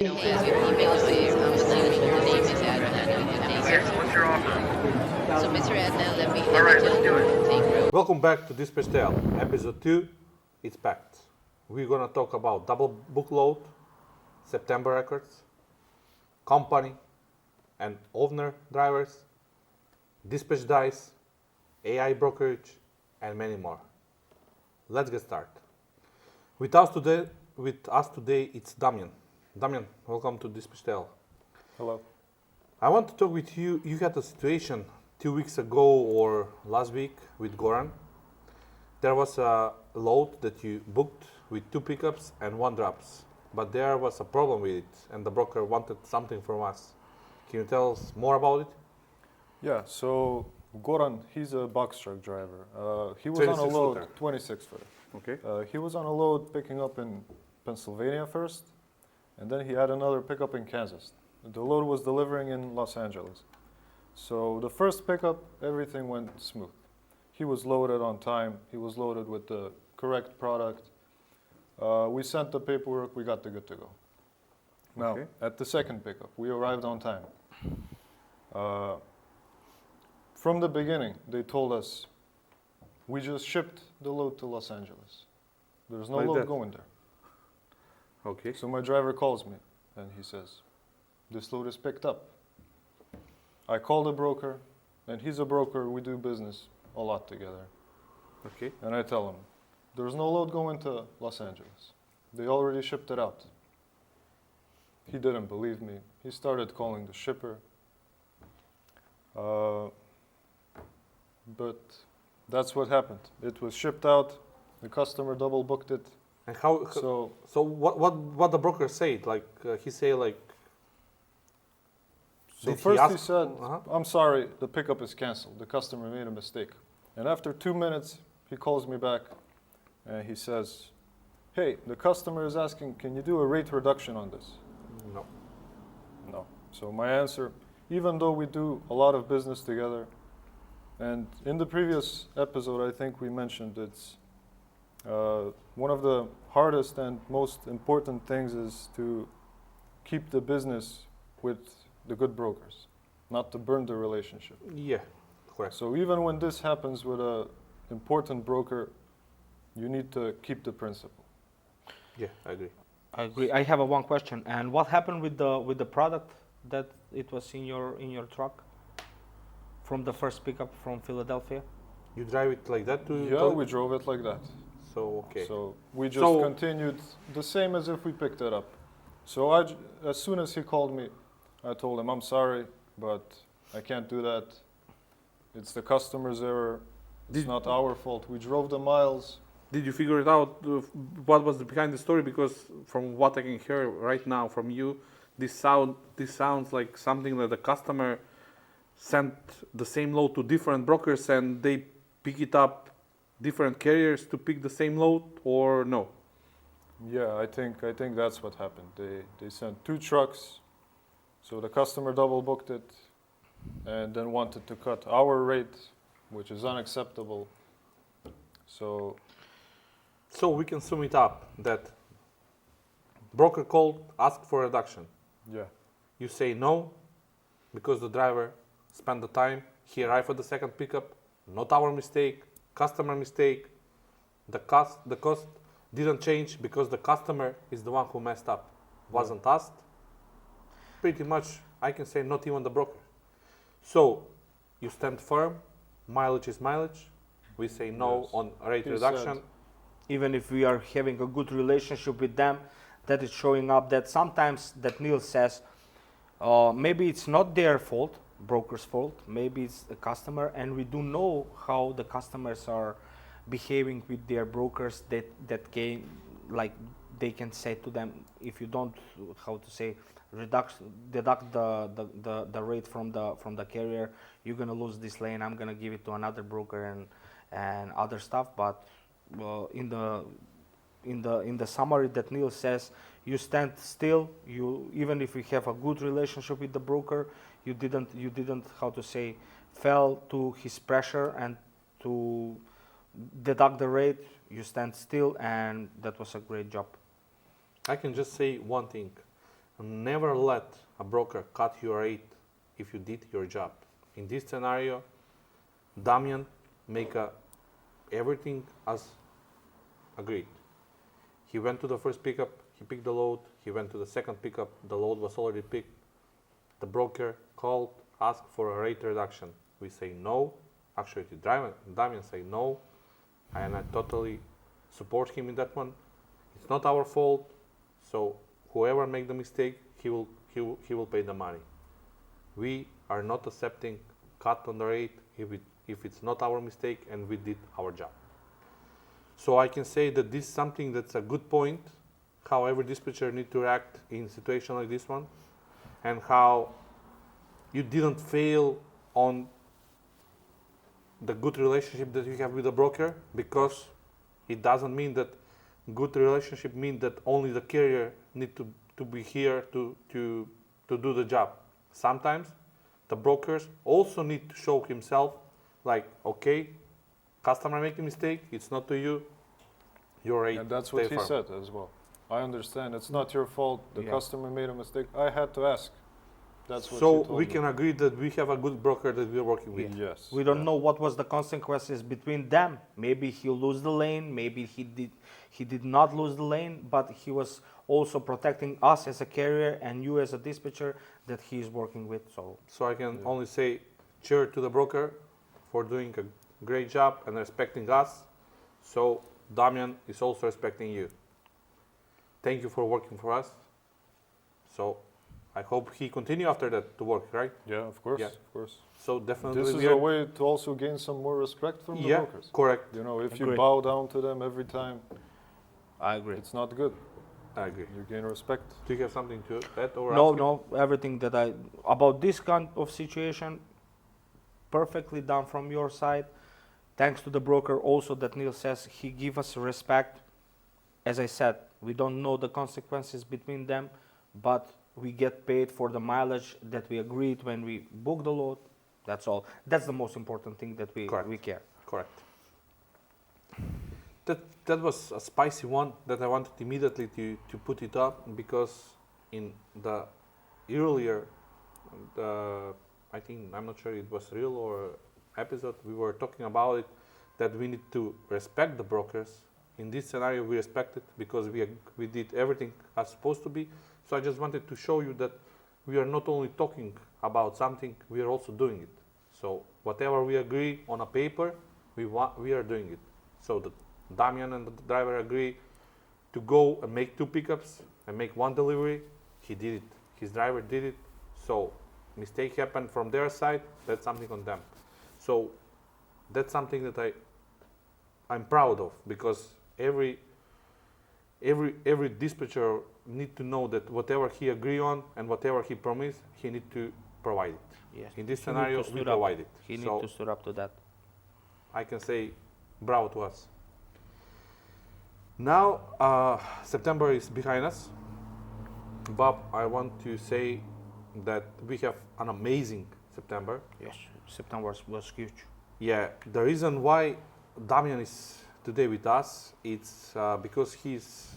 and your email is there. The name is Adnan. Okay, what's your offer? So, Mr. Adnan, let me All right, let's do it. take road. Welcome back to Dispatch Tale, episode 2, it's packed. We're gonna talk about double book load, September records, company and owner drivers, dispatch dice, AI brokerage, and many more. Let's get started. With us today, it's Damian. Damian, welcome to Dispatch Tale. Hello. I want to talk with you. You had a situation 2 weeks ago or last week with Goran. There was a load that you booked with 2 pickups and 1 drops, but there was a problem with it, and the broker wanted something from us. Can you tell us more about it? Yeah, so Goran, he's a box truck driver. He was on a 26 load, footer. 26 footer. Okay. He was on a load picking up in Pennsylvania first, and then he had another pickup in Kansas. The load was delivering in Los Angeles. So the first pickup, everything went smooth. He was loaded on time. He was loaded with the correct product. We sent the paperwork. We got the good to go. Now, Okay. at the second pickup, we arrived on time. From the beginning, they told us, we just shipped the load to Los Angeles. There's no Like load that? going there. Okay. So my driver calls me and he says, this load is picked up. I call the broker, and he's a broker. We do business a lot together. Okay. And I tell him, there's no load going to Los Angeles. They already shipped it out. He didn't believe me. He started calling the shipper. But that's what happened. It was shipped out. The customer double booked it. And how? So So what the broker said? Like he say like. So Did he first he ask- said, Uh-huh. I'm sorry, the pickup is canceled. The customer made a mistake. And after 2 minutes, he calls me back and he says, hey, the customer is asking, can you do a rate reduction on this? No. No. So my answer, even though we do a lot of business together, and in the previous episode, I think we mentioned it's one of the hardest and most important things is to keep the business with the good brokers, not to burn the relationship. Yeah. Correct. So even when this happens with a important broker, you need to keep the principle. Yeah, I agree. I agree. I have one question. And what happened with the product that it was in your truck from the first pickup from Philadelphia? You drive it like that to? Yeah, we drove it like that. So okay. So we just So- continued the same as if we picked it up. So as soon as he called me, I told him, I'm sorry, but I can't do that. It's the customer's error. It's Did- not our fault. We drove the miles. Did you figure it out? What was behind the story? Because from what I can hear right now from you, this sounds like something that the customer sent the same load to different brokers and they pick it up different carriers to pick the same load, or no? Yeah, I think that's what happened. They sent 2 trucks, so the customer double booked it, and then wanted to cut our rate, which is unacceptable. So So we can sum it up that broker called, asked for reduction. yeah, You say no because the driver spent the time. He arrived at the second pickup. Not our mistake. Customer mistake. The cost didn't change because the customer is the one who messed up. Wasn't us. Pretty much, I can say not even the broker. So you stand firm. Mileage is mileage. We say no Yes. on rate He reduction. said- Even if we are having a good relationship with them, that is showing up that sometimes that Neal says, maybe it's not their fault, broker's fault, maybe it's the customer, and we do know how the customers are behaving with their brokers that can, like they can say to them, if you don't, how to say, deduct the rate from the carrier, you're gonna lose this lane, I'm gonna give it to another broker and other stuff. But in the summary that Neal says, you stand still. You, even if you have a good relationship with the broker, you didn't how to say, fell to his pressure and to deduct the rate. You stand still, and that was a great job. I can just say one thing. never let a broker cut your rate if you did your job. In this scenario, Damian make everything as agreed. He went to the first pickup, he picked the load. He went to the second pickup, the load was already picked. The broker called, asked for a rate reduction. We say no. Actually, Damian say no, and I totally support him in that one. It's not our fault. So whoever make the mistake, he will pay the money. We are not accepting cut on the rate if it's not our mistake and we did our job. So I can say that this is something that's a good point, how every dispatcher need to react in situation like this one, and how you didn't fail on the good relationship that you have with the broker, because it doesn't mean that good relationship means that only the carrier need to be here to do the job. Sometimes the brokers also need to show himself like, okay, customer making mistake, it's not to you, your rate. And that's what stay he firm. said as well. I understand, it's not your fault, the Yeah. customer made a mistake, I had to ask. That's what So you told we me. can agree that we have a good broker that we're working with. Yes. We don't know what was the consequences between them. Maybe he lose the lane, maybe he did not lose the lane, but he was also protecting us as a carrier and you as a dispatcher that he is working with. So I can Yeah. only say cheer to the broker for doing a great job and respecting us. So Damian is also respecting you. Thank you for working for us. So I hope he continue after that to work, right? Yeah, of course, Yeah. of course. So definitely This is we are, a way to also gain some more respect from the yeah, brokers. correct. You know, if you Agreed. bow down to them every time, I agree. it's not good. I agree. You gain respect. Do you have something to add or No, ask him? no, everything that about this kind of situation, perfectly done from your side. Thanks to the broker also that Neal says he give us respect. As I said, we don't know the consequences between them, but we get paid for the mileage that we agreed when we book the load. That's all. That's the most important thing that Correct. we care. Correct. That was a spicy one that I wanted immediately to put it up, because in the earlier, I think, I'm not sure it was real or episode, we were talking about it, that we need to respect the brokers. In this scenario, we respect it because we did everything as supposed to be. So I just wanted to show you that we are not only talking about something, we are also doing it. So whatever we agree on a paper, we are doing it. So the Damian and the driver agree to go and make 2 pickups and make 1 delivery. He did it. His driver did it. So mistake happened from their side. That's something on them. So that's something that I'm proud of, because every dispatcher need to know that whatever he agree on and whatever he promised, he need to provide it. Yes. In this He need scenario, to we stood up. provide it. He So need to stood up to that. I can say bravo to us. Now, September is behind us. Bob, I want to say that we have an amazing September. Yes, September was huge. Yeah, the reason why Damian is today with us, it's because he's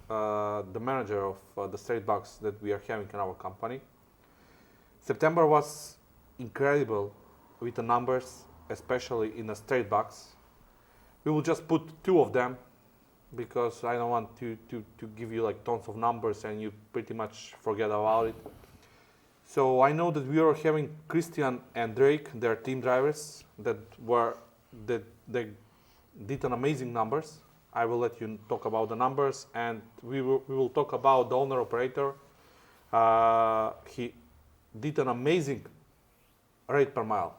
the manager of the straight box that we are having in our company. September was incredible with the numbers, especially in the straight box. We will just put 2 of them, because I don't want to give you like tons of numbers and you pretty much forget about it. So I know that we are having Christian and Drake, their team drivers, that they did an amazing numbers. I will let you talk about the numbers, and we will talk about the owner operator. He did an amazing rate per mile.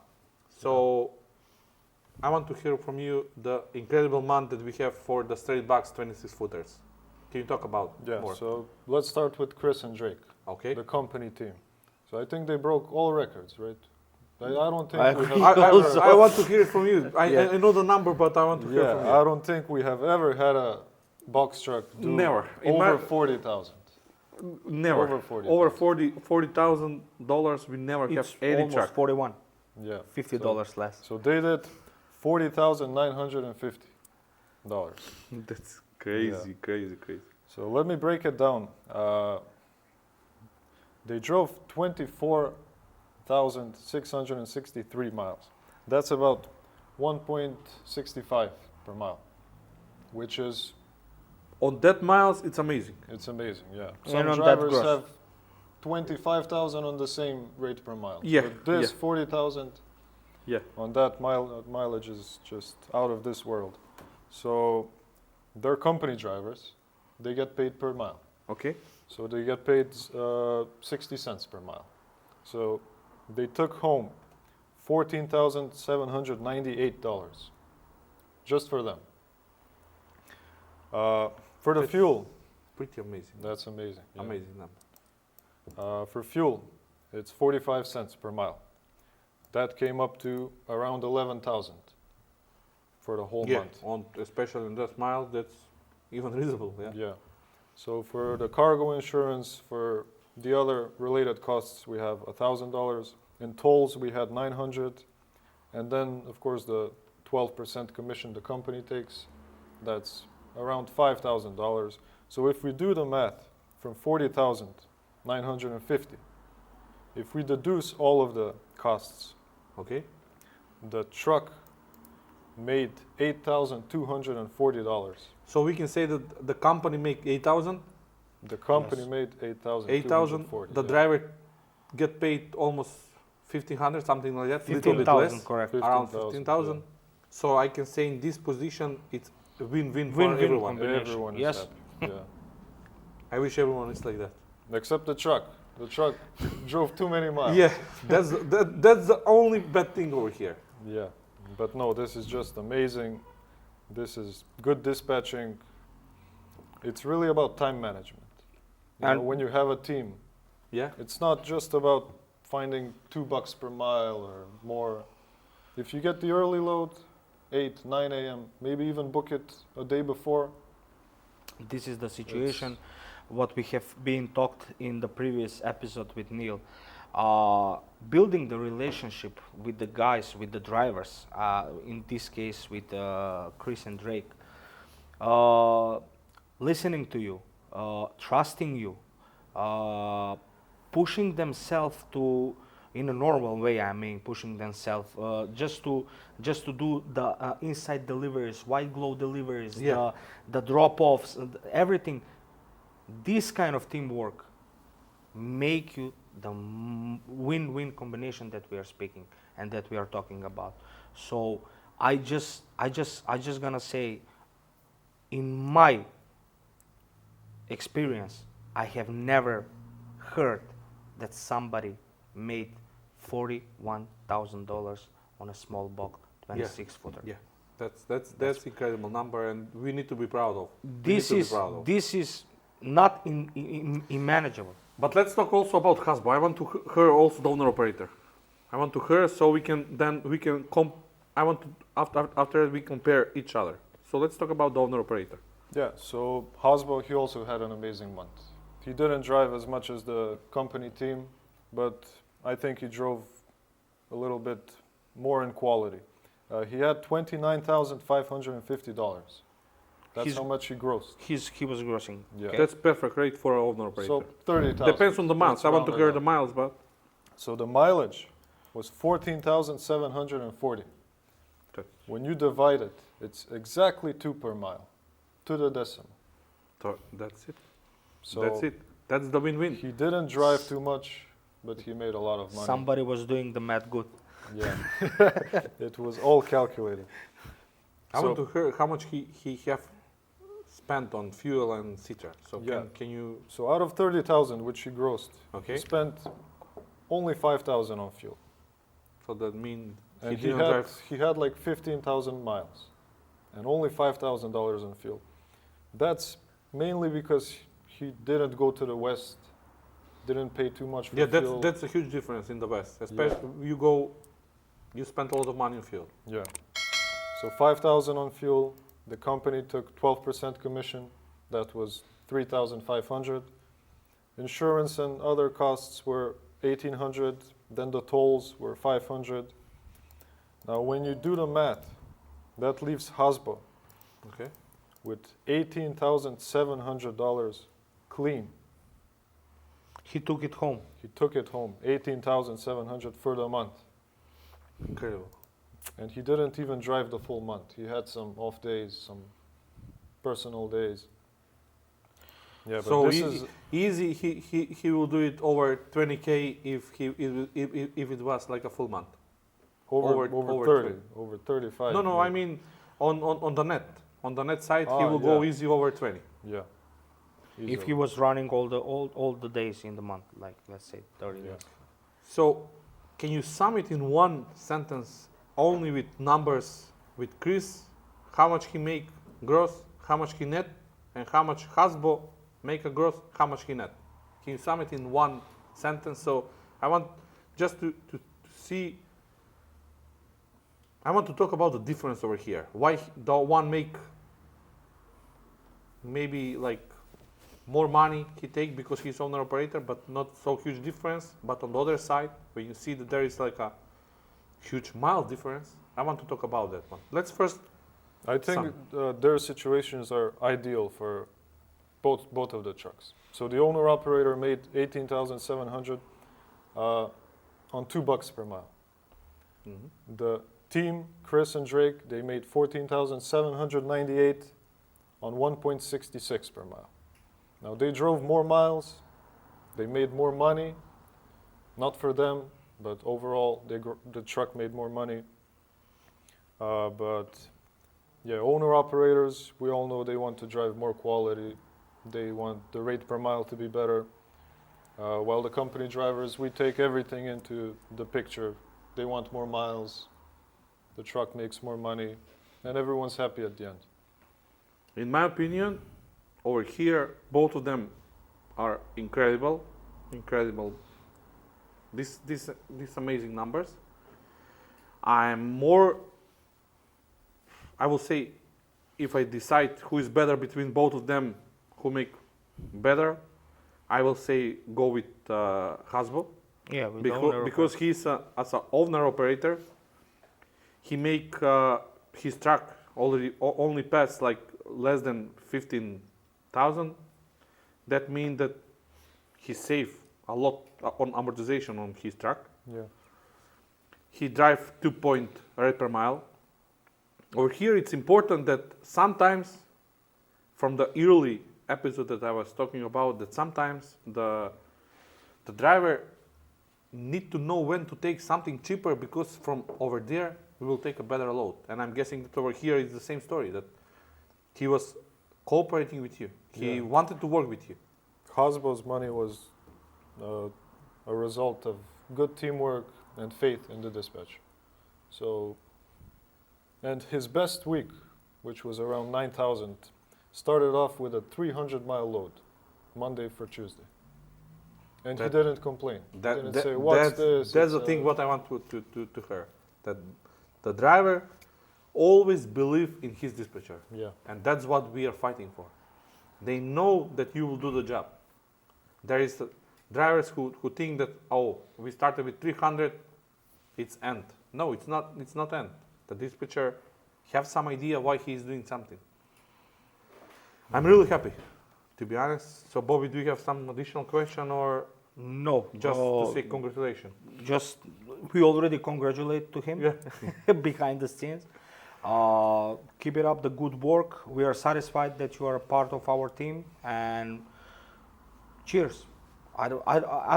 So I want to hear from you the incredible month that we have for the straight box 26 footers. Can you talk about Yeah, more? so let's start with Chris and Drake, Okay. the company team. So I think they broke all records, right? I don't think I we agree. have I want to hear it from you. Yeah. I know the number, but I want to hear from you. I don't think we have ever had a box truck do Never. In over my- 40,000. Never. Over 40,000. Over $40,000 we never have It's any almost truck. 41, Yeah. $50 less. So they did $40,950. That's crazy, crazy, crazy. So let me break it down. They drove 24,663 miles. That's about 1.65 per mile, which is, On that miles, it's amazing. it's amazing, yeah. And Some on that drivers gross. have 25,000 on the same rate per mile. Yeah, But this yeah. 40,000 Yeah. on that mileage is just out of this world. So they're company drivers. They get paid per mile. Okay. So they get paid 60 cents per mile. So they took home $14,798 just for them. For the That's fuel, Pretty amazing. that's amazing. yeah. Amazing number. For fuel, it's 45 cents per mile. That came up to around 11,000 for the whole Yeah. month. Especially in that mile, that's even reasonable. Yeah. Yeah. So for the cargo insurance, for the other related costs, we have $1,000. In tolls, we had 900, and then of course the 12% commission the company takes. That's around $5,000. So if we do the math from 40,950, if we deduce all of the costs, Okay. the truck made $8,240. So we can say that the company make 8,000. The company Yes. made 8,240. 8,000. The yeah. driver get paid almost 1,500, something like that. Little bit 15,000, less. correct. Around 15,000, 15,000. yeah. So I can say in this position, it's a win-win for Win-win everyone. combination. Everyone is Yes. happy. Yeah. I wish everyone is like that. Except the truck. The truck drove too many miles. Yeah, that's the only bad thing over here. Yeah. But no, this is just amazing. This is good dispatching. It's really about time management. You know, And- when you have a team, Yeah. it's not just about finding $2 per mile or more. If you get the early load, 8, 9 a.m., maybe even book it a day before. This is the situation what we have been talked in the previous episode with Neal. Building the relationship with the guys, with the drivers, in this case with Chris and Drake, listening to you, trusting you, pushing themselves to, in a normal way, I mean, pushing themselves just to do the inside deliveries, white glove deliveries, Yeah. the drop-offs, everything. This kind of teamwork make you the win-win combination that we are speaking and that we are talking about. So I just gonna say, in my experience, I have never heard that somebody made $41,000 on a small box 26 footer. Yeah. That's incredible number, and we need to be proud of. This is not unmanageable. But let's talk also about Hasbo. I want to hear also the owner operator. I want to hear so we can I want to after we compare each other. So let's talk about the owner operator. Yeah, so Hasbo, he also had an amazing month. He didn't drive as much as the company team, but I think he drove a little bit more in quality. He had $29,550. That's He's- how much he grossed. He was grossing. Yeah. Okay. That's perfect rate for an owner operator. So 30,000. Depends on the miles. Let's I want to round hear it the up. miles, but So the mileage was 14,740. Okay. When you divide it, it's exactly 2 per mile, to the decimal. that's it. So That's it. That's the win-win. he didn't drive too much, but he made a lot of money. Somebody was doing the math good. Yeah, it was all calculated. I want to hear how much he have spent on fuel and citra. So Yeah. can you? So out of 30,000, which he grossed, Okay. he spent only 5,000 on fuel. So that means he And didn't drive. he had like 15,000 miles and only $5,000 in fuel. That's mainly because he didn't go to the west, didn't pay too much for Yeah, fuel. that's a huge difference in the West. Especially you spend a lot of money on fuel. Yeah. So 5,000 on fuel. The company took 12% commission. That was 3,500. Insurance and other costs were 1,800. Then the tolls were 500. Now, when you do the math, that leaves Hasbo Okay. with $18,700 clean. He took it home. He took it home, 18,700 for the month. Incredible. And he didn't even drive the full month. He had some off days, some personal days. Yeah, but So this is easy. He will do it over 20K if it was like a full month. over over 30, 20. over 35. No, I maybe. mean on the net. On the net side, he Ah, will go yeah. easy over 20. Yeah. If Easily. he was running all the days in the month, like let's say 30 Yeah. days. So, can you sum it in one sentence, only with numbers, with Chris, how much he make gross, how much he net, and how much Hasbo make a gross, how much he net? Can you sum it in one sentence? So, I want just to see, I want to talk about the difference over here. Why the one make maybe like more money he take because he's owner operator, but not so huge difference. But on the other side, when you see that there is like a huge mile difference, I want to talk about that one. Let's first. I think their situations are ideal for both of the trucks. So the owner operator made 18,700 on $2 per mile. Mhm. The team, Chris and Drake, they made 14,798 on 1.66 per mile. Now they drove more miles, they made more money, not for them, but overall the truck made more money. But yeah, owner operators, we all know they want to drive more quality. They want the rate per mile to be better. While the company drivers, we take everything into the picture. They want more miles, the truck makes more money, and everyone's happy at the end. In my opinion, over here, both of them are incredible. These amazing numbers. I will say, if I decide who is better between both of them, who make better, I will say go with Hasbo. Yeah, with the owner Because he's as an owner operator, he make his truck only pass like less than 15,000. That means that he save a lot on amortization on his truck. Yeah. He drive 2 point rate per mile. Over here, it's important that sometimes, from the early episode that I was talking about, that sometimes the driver need to know when to take something cheaper, because from over there we will take a better load. And I'm guessing that over here is the same story, that he was cooperating with you. He Yeah. wanted to work with you. Hasbo's money was a result of good teamwork and faith in the dispatch. So, and his best week, which was around 9,000, started off with a 300-mile load, Monday for Tuesday. And he That- didn't complain. He didn't say, what's that's, this? That's It's, the thing what I want to hear. That the driver always believe in his dispatcher. Yeah, And that's what we are fighting for. They know that you will do the job. There is drivers who think that, oh, we started with 300, it's end. No, it's not end. The dispatcher have some idea why he is doing something. I'm really happy, to be honest. So Bobby, do you have some additional question, or No, just to say congratulations? just we already congratulate to him Yeah. behind the scenes. Keep it up, the good work. We are satisfied that you are a part of our team, and cheers. I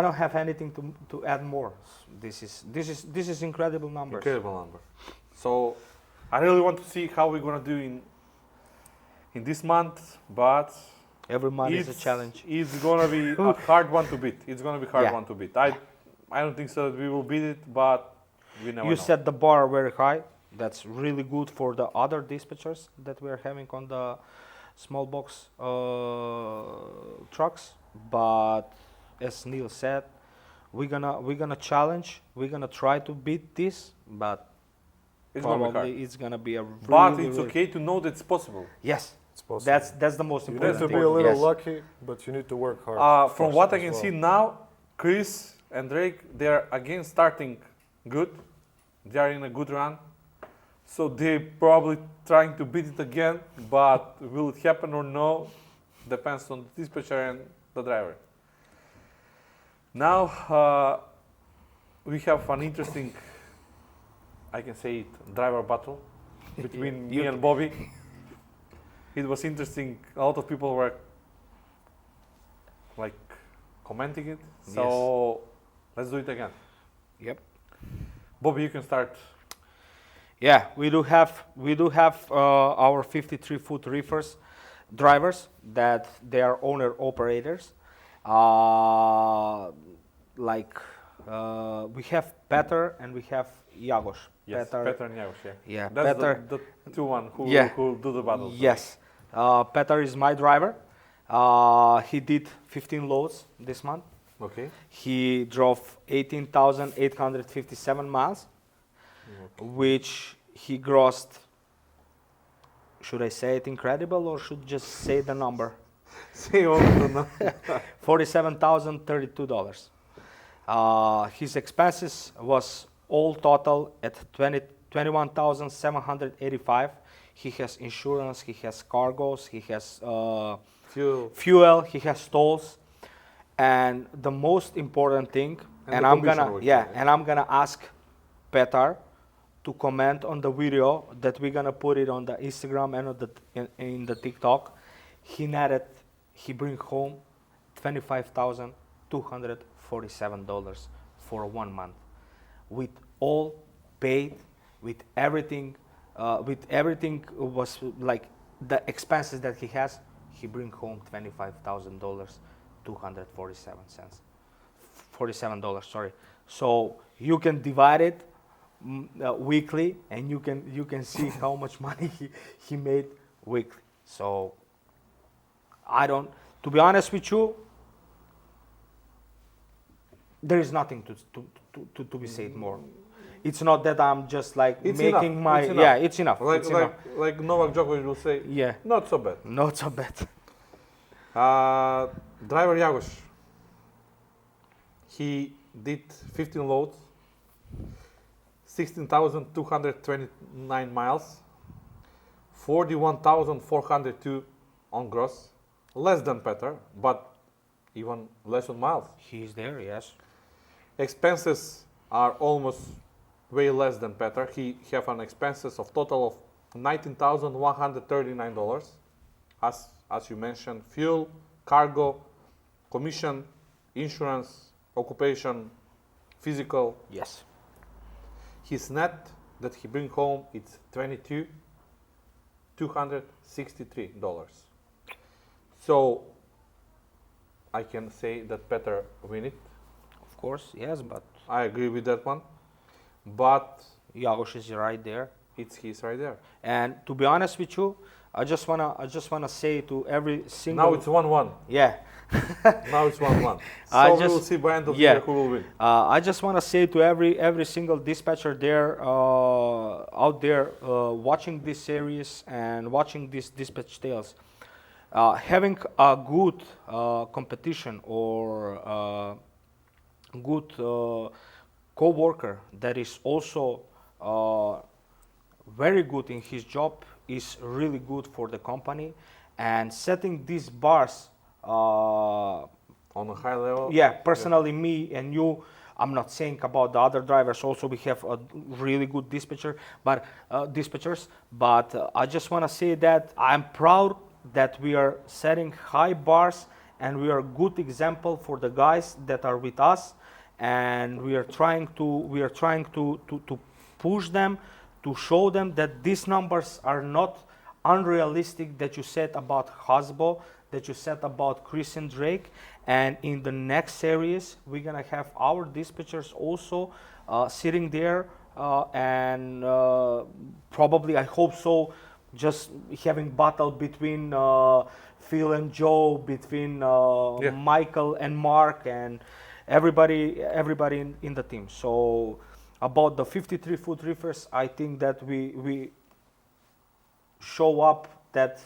don't have anything to add more. This is incredible numbers. Incredible number. So I really want to see how we're gonna do in this month, but Every month is a challenge. It's gonna be a hard one to beat. It's gonna be a hard Yeah. one to beat. I don't think so that we will beat it, but we never You know. set the bar very high. That's really good for the other dispatchers that we are having on the small box trucks. But as Neal said, we're gonna challenge. We're gonna try to beat this, but It's gonna be probably hard. it's gonna be a really, But it's really- okay to know that it's possible. Yes, it's possible. that's the most you important need to thing. be a little Yes. lucky, but you need to work hard. From first what I as can well. see now, Chris and Drake, they're again starting good. They are in a good run. So they probably trying to beat it again, but will it happen or no? Depends on the dispatcher and the driver. Now we have an interesting, I can say it, driver battle between me and Bobby. It was interesting. A lot of people were like commenting it. So let's do it again. Yep. Bobby, you can start. Yeah, we do have our 53-foot reefers drivers that they are owner operators. We have Petar and we have Jagos. Yes, Petar and Jagoš, yeah. Yeah, That's Petar. the two one who Yeah. who do the battle. Yes, Petar is my driver. He did 15 loads this month. Okay. He drove 18,857 miles, which he grossed. Should I say it incredible or should just say the number? Say all the number. $47,032. His expenses was all total at 21,785. He has insurance, he has cargoes, he has fuel, he has tolls, and the most important thing. And I'm gonna ask Petar to comment on the video that we're gonna put it on the Instagram and on in the TikTok. He bring home $25,247 for 1 month, with all paid, with everything was like the expenses that he has. He bring home $25,247. Sorry. So you can divide it weekly, and you can see how much money he made weekly. So to be honest with you, there is nothing to be said more. It's not that I'm just like It's making enough. my It's enough. yeah. It's enough. Like it's enough. like Novak Djokovic will say, Yeah, not so bad. not so bad. Driver Jagoš, he did 15 loads, 16,229 miles, 41,402 on gross, less than Petar, but even less on miles. He's there, yes. Expenses are almost way less than Petar. He have an expenses of total of $19,139, as you mentioned, fuel, cargo, commission, insurance, occupation, physical. Yes. His net that he bring home it's $22,263. So I can say that Petar win it. Of course, yes, but I agree with that one. But Jagos is right there. he's right there. And to be honest with you, I just wanna say to every single. Now it's 1-1. Yeah. Now it's 1-1. I So we just- will see by end of the yeah. year who will win. I just want to say to every single dispatcher there out there watching this series and watching these dispatch tales, having a good competition or good co-worker that is also very good in his job is really good for the company, and setting these bars. On a high level. Yeah, personally, me and you, I'm not saying about the other drivers. Also, we have a really good dispatchers. But I just want to say that I'm proud that we are setting high bars, and we are a good example for the guys that are with us, and we are trying to push them, to show them that these numbers are not unrealistic that you said about Hasbo, that you said about Chris and Drake. And in the next series, we're gonna have our dispatchers also sitting there and probably, I hope so, just having battle between Phil and Joe, between Michael and Mark, and everybody in the team. So about the 53-foot reefers, I think that we show up that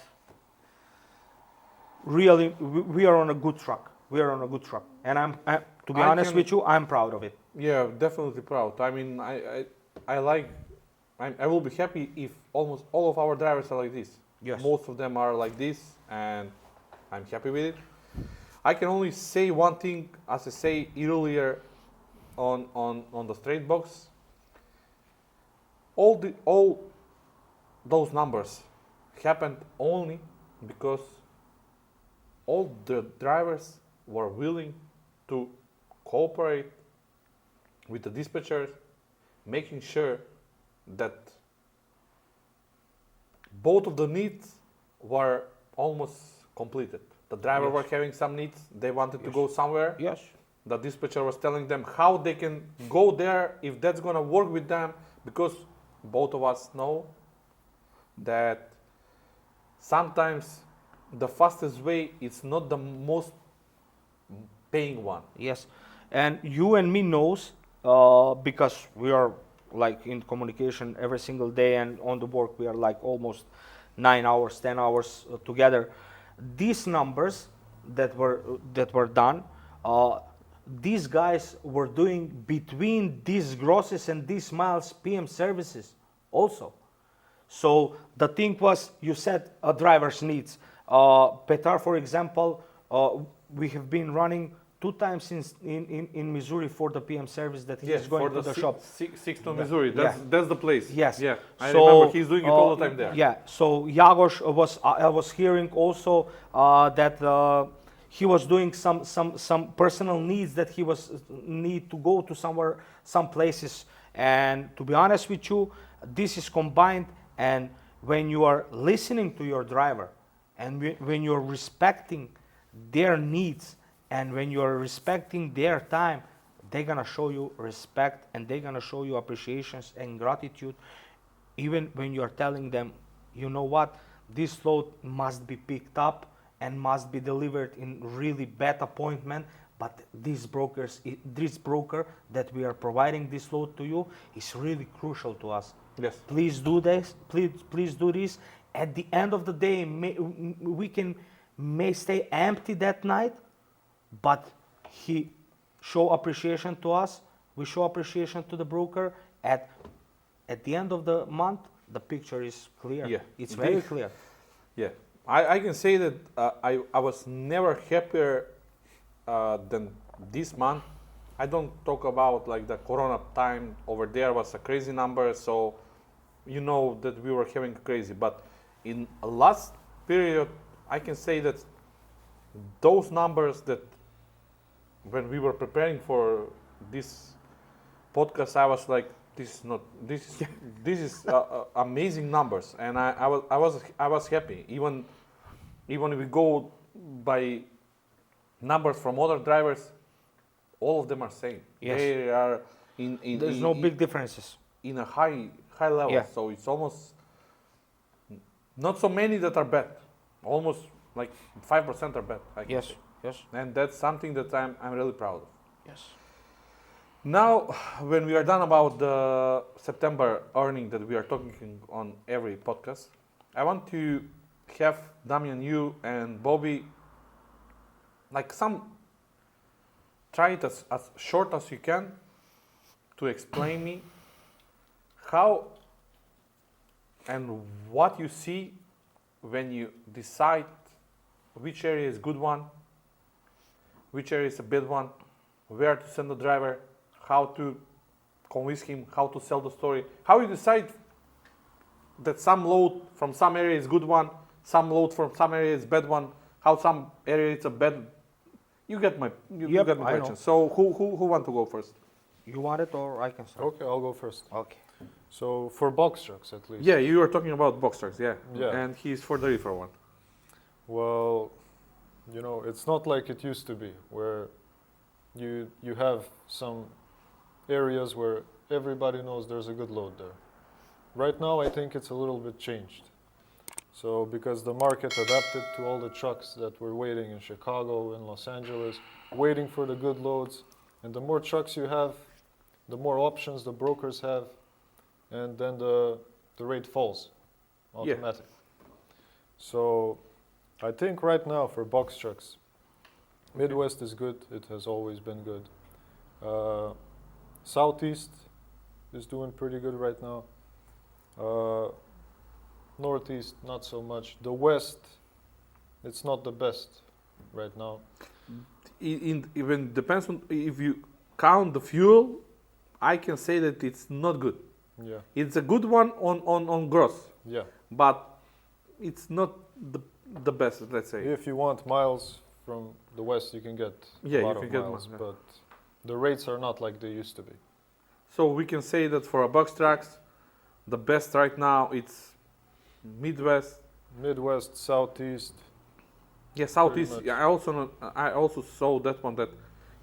really we are on a good track. We are on a good track, and to be honest with you, I'm proud of it. Yeah, definitely proud. I mean, I will be happy if almost all of our drivers are like this. Yes. Most of them are like this, and I'm happy with it. I can only say one thing, as I say earlier on the straight box. All those numbers happened only because all the drivers were willing to cooperate with the dispatchers, making sure that both of the needs were almost completed. The driver Yes. were having some needs, they wanted to Yes. go somewhere. Yes. The dispatcher was telling them how they can go there, if that's gonna work with them, because both of us know that sometimes the fastest way is not the most paying one. Yes, and you and me knows because we are like in communication every single day, and on the work we are like almost 9 hours, 10 hours together. These numbers that were done, these guys were doing between these grosses and these miles PM services also. So the thing was, you said a driver's needs. Petar, for example, we have been running 2 times in Missouri for the PM service that he's going to the shop. Six to Missouri. That's the place. Yes. Yeah, I So, remember he's doing it all the time there. Yeah. So Jagosz was, I was hearing also that he was doing some personal needs that he was need to go to somewhere, some places. And to be honest with you, this is combined. And when you are listening to your driver, and when you're respecting their needs, and when you're respecting their time, they're gonna show you respect, and they're gonna show you appreciations and gratitude, even when you're telling them, you know what, this load must be picked up and must be delivered in really bad appointment, but this broker that we are providing this load to you is really crucial to us. Yes. Please do this. Please do this. At the end of the day, we may stay empty that night, but he show appreciation to us. We show appreciation to the broker. At the end of the month, the picture is clear. Yeah, It's indeed. very clear. Yeah, I can say that I was never happier than this month. I don't talk about like the Corona time over there was a crazy number, so you know that we were having crazy. But in a last period, I can say that those numbers that when we were preparing for this podcast, I was like, this is amazing numbers, and I was happy. Even if we go by numbers from other drivers, all of them are same. Yes. They are There's no big differences. in a high level. Yeah. So it's almost not so many that are bad. Almost like 5% are bad. I can Yes. say. Yes. And that's something that I'm really proud of. Yes. Now, when we are done about the September earning that we are talking on every podcast, I want to have Damian, you and Bobby, like try it as short as you can to explain me how and what you see when you decide which area is good one, which area is a bad one, where to send the driver, how to convince him, how to sell the story, how you decide that some load from some area is good one, some load from some area is bad one, how some area is a bad. You get my Yep, get my I question. know. So who want to go first? You want it or I can start? Okay, I'll go first. Okay. So for box trucks at least. Yeah, you were talking about box trucks, yeah. Yeah. And he's for the reefer one. Well, you know, it's not like it used to be, where you have some areas where everybody knows there's a good load there. Right now, I think it's a little bit changed. So because the market adapted to all the trucks that were waiting in Chicago, in Los Angeles, waiting for the good loads, and the more trucks you have, the more options the brokers have, and then the rate falls automatically. So I think right now for box trucks, Midwest is good. It has always been good. Southeast is doing pretty good right now. Northeast, not so much. The West, it's not the best right now. even depends on if you count the fuel. I can say that it's not good. Yeah. It's a good one on gross, Yeah. but it's not the best. Let's say. If you want miles from the west, you can get Yeah, a lot you of can get miles, yeah. but the rates are not like they used to be. So we can say that for a box trucks, the best right now it's Midwest. Midwest, Southeast. Yeah, Southeast. much. Yeah, I also saw that one that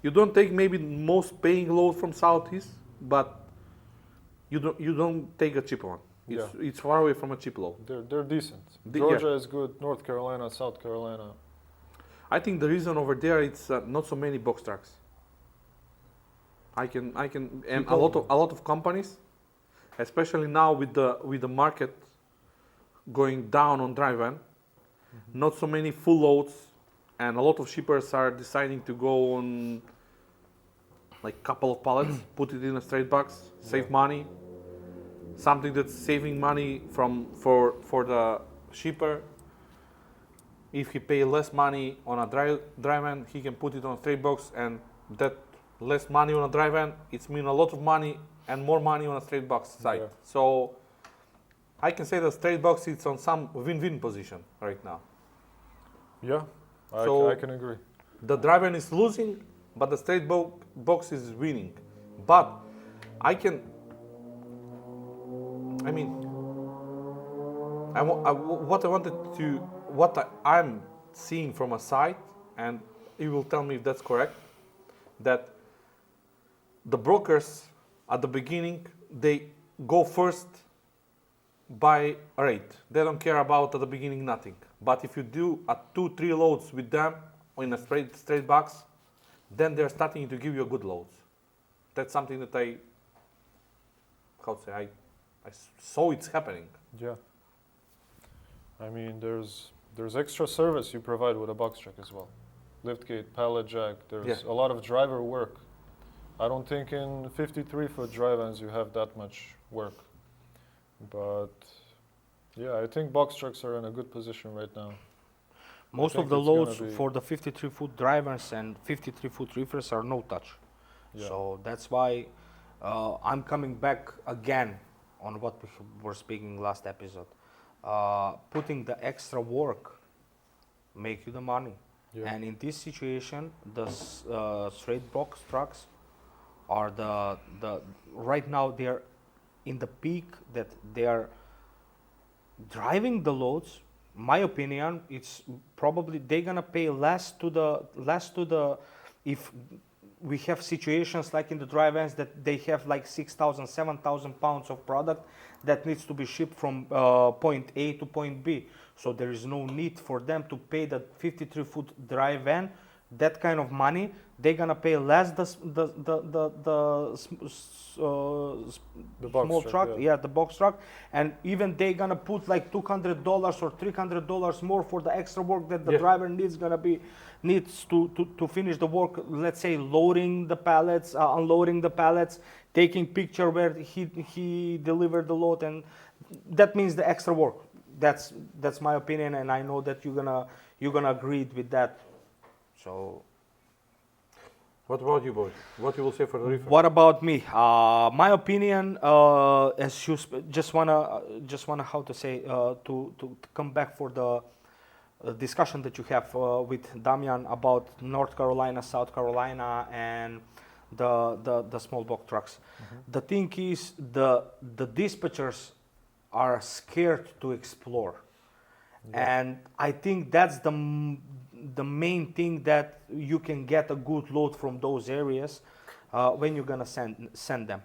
you don't take maybe most paying load from Southeast, but you don't take a cheap one. It's far away from a cheap load. They're decent. Yeah. Georgia is good. North Carolina, South Carolina. I think the reason over there it's not so many box trucks. I can and a lot of companies, especially now with the market going down on dry van, not so many full loads, and a lot of shippers are deciding to go on like couple of pallets, put it in a straight box, save money. Something that's saving money for the shipper. If he pay less money on a dry van, he can put it on a straight box, and that less money on a dry van, it's mean a lot of money and more money on a straight box side. Yeah. So I can say that straight box is on some win-win position right now. Yeah, So- I can agree. The dry van is losing, but the straight box is winning. But what I'm seeing from a side, and you will tell me if that's correct, that the brokers at the beginning, they go first by rate. They don't care about at the beginning nothing. But if you do a 2-3 loads with them in a straight box, then they're starting to give you a good loads. That's something that I saw it's happening. Yeah. I mean, there's extra service you provide with a box truck as well. Liftgate, pallet jack. There's a lot of driver work. I don't think in 53-foot dry vans you have that much work. But yeah, I think box trucks are in a good position right now. Most think of the it's gonna loads be- for the 53-foot drivers and 53-foot reefers are no touch. Yeah. So that's why I'm coming back again on what we were speaking last episode. Putting the extra work make you the money. Yeah. And in this situation, the straight box trucks are the right now they're in the peak that they are driving the loads. My opinion, it's probably they're gonna pay less to the if we have situations like in the dry vans that they have like 6,000, 7,000 pounds of product that needs to be shipped from point A to point B. So there is no need for them to pay the 53-foot dry van that kind of money. They're gonna pay less the box small truck, truck, yeah. the box truck, and even they gonna put like $200 or $300 more for the extra work that the Yeah. driver needs to finish the work. Let's say loading the pallets, unloading the pallets, taking picture where he delivered the load, and that means the extra work. That's my opinion, and I know that you're gonna agree with that. So. What about you, boys? What you will say for the reefer? What about me? My opinion, as you just wanna how to say to come back for the discussion that you have with Damian about North Carolina, South Carolina, and the small box trucks. The thing is, the dispatchers are scared to explore, and I think that's the main thing that you can get a good load from those areas when you're gonna send them.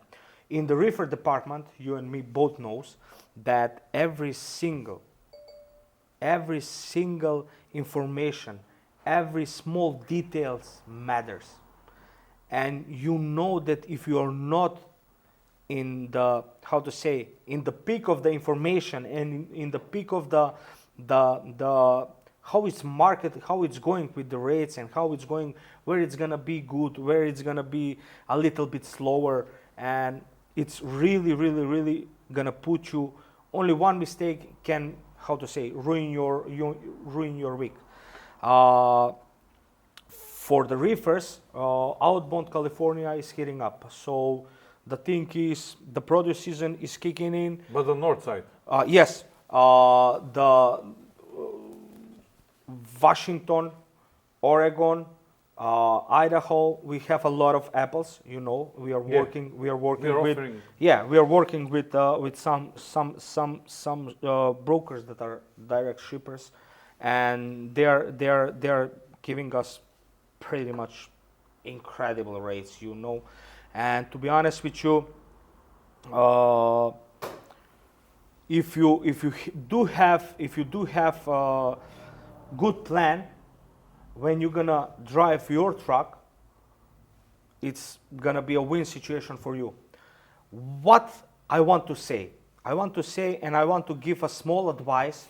In the reefer department, you and me both knows that every single information, every small details matters. And you know that if you are not in the, in the peak of the information and in the peak of the how it's market, how it's going with the rates, and how it's going, where it's gonna be good, where it's gonna be a little bit slower, and it's really gonna put you. Only one mistake can ruin your week. for the reefers, outbound California is heating up. So the thing is, the produce season is kicking in. But the north side. Yes, the Washington, Oregon, Idaho, we have a lot of apples. You know, we are Yeah. working. We are working We are with. offering- Yeah, we are working with some brokers that are direct shippers, and they're giving us pretty much incredible rates. You know, and to be honest with you, if you do have a good plan when you're gonna drive your truck, it's gonna be a win situation for you. What I want to say, and I want to give a small advice,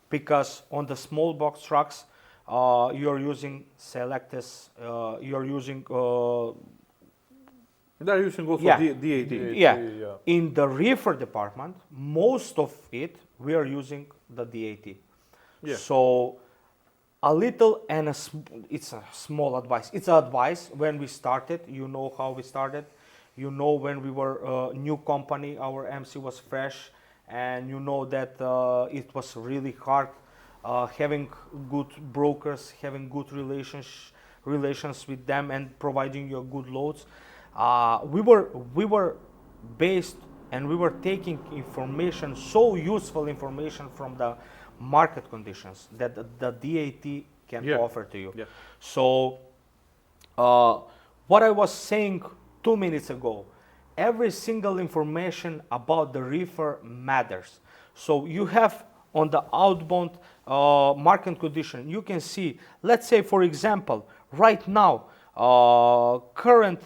because on the small box trucks, you're using Selectus, you're using They're using also Yeah. DAT. yeah. yeah. In the reefer department, most of it we are using the DAT. Yeah. So a little and it's a small advice. It's an advice when we started. You know how we started. You know when we were a new company, our MC was fresh, and you know that it was really hard having good brokers, having good relations with them, and providing you good loads. We were based, and we were taking information, so useful information from the market conditions that the DAT can Yeah. offer to you. Yeah. So what I was saying 2 minutes ago, every single information about the reefer matters. So you have on the outbound market condition, you can see, let's say for example, right now, current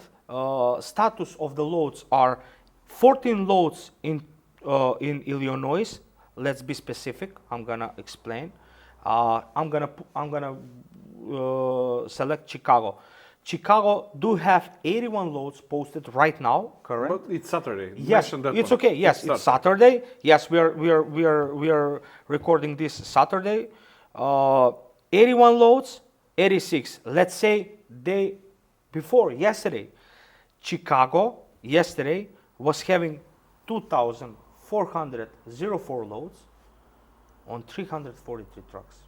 status of the loads are 14 loads in Illinois. Let's be specific. I'm gonna explain. I'm gonna select Chicago. Chicago do have 81 loads posted right now, current. But it's Saturday. Yes, Mention that it's one. okay. Yes, it's Saturday. Yes, we are recording this Saturday. 81 loads, 86. Let's say yesterday, Chicago yesterday was having 2,404 loads on 343 trucks.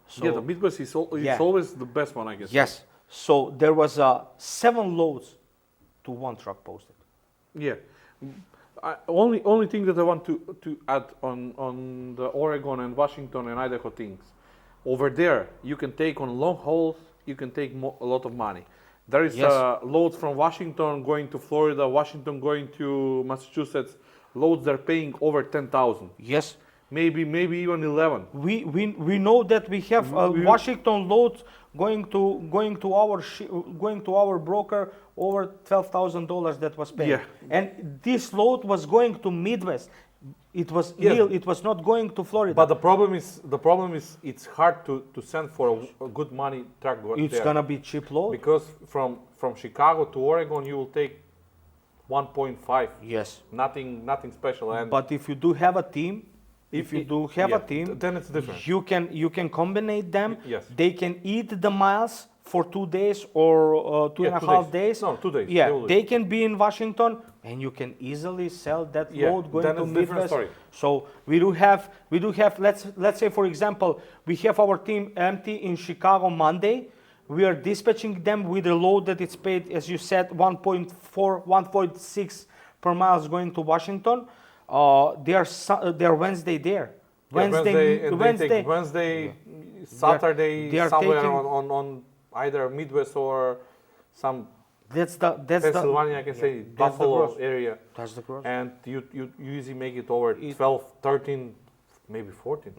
So Yeah, the Midwest is Yeah. always the best one, I guess. yes, so there was 7 loads to 1 truck posted. Yeah. Only thing that I want to add on the Oregon and Washington and Idaho things. Over there, you can take on long hauls, you can take a lot of money. There is Yes. loads from Washington going to Florida, Washington going to Massachusetts. Loads they're paying over 10,000, Yes, maybe even 11. we know that we have a Washington load going to our broker over $12,000 that was paid. Yeah. And this load was going to Midwest. It was Yes. Neal, it was not going to Florida. But the problem is it's hard to send for a good money truck it's there. gonna be cheap load. Because from Chicago to Oregon you will take 1.5. Yes. Nothing special. And But if you do have a team, if you do have a team, then it's different. you can combine them. Yes. They can eat the miles for 2 days or two and a half days. No, 2 days. Yeah, They will they can be in Washington, and you can easily sell that Yeah, load going then to it's different Midwest. story. So we do have. Let's say for example, we have our team empty in Chicago Monday. We are dispatching them with a load that it's paid, as you said, 1.4, 1.6 per miles going to Washington. They are Wednesday there. Wednesday, Saturday, they are somewhere taking- on either Midwest or some That's Pennsylvania, I can say that's the Buffalo gross. area, That's the gross. and you usually make it over 12, 13, maybe 14.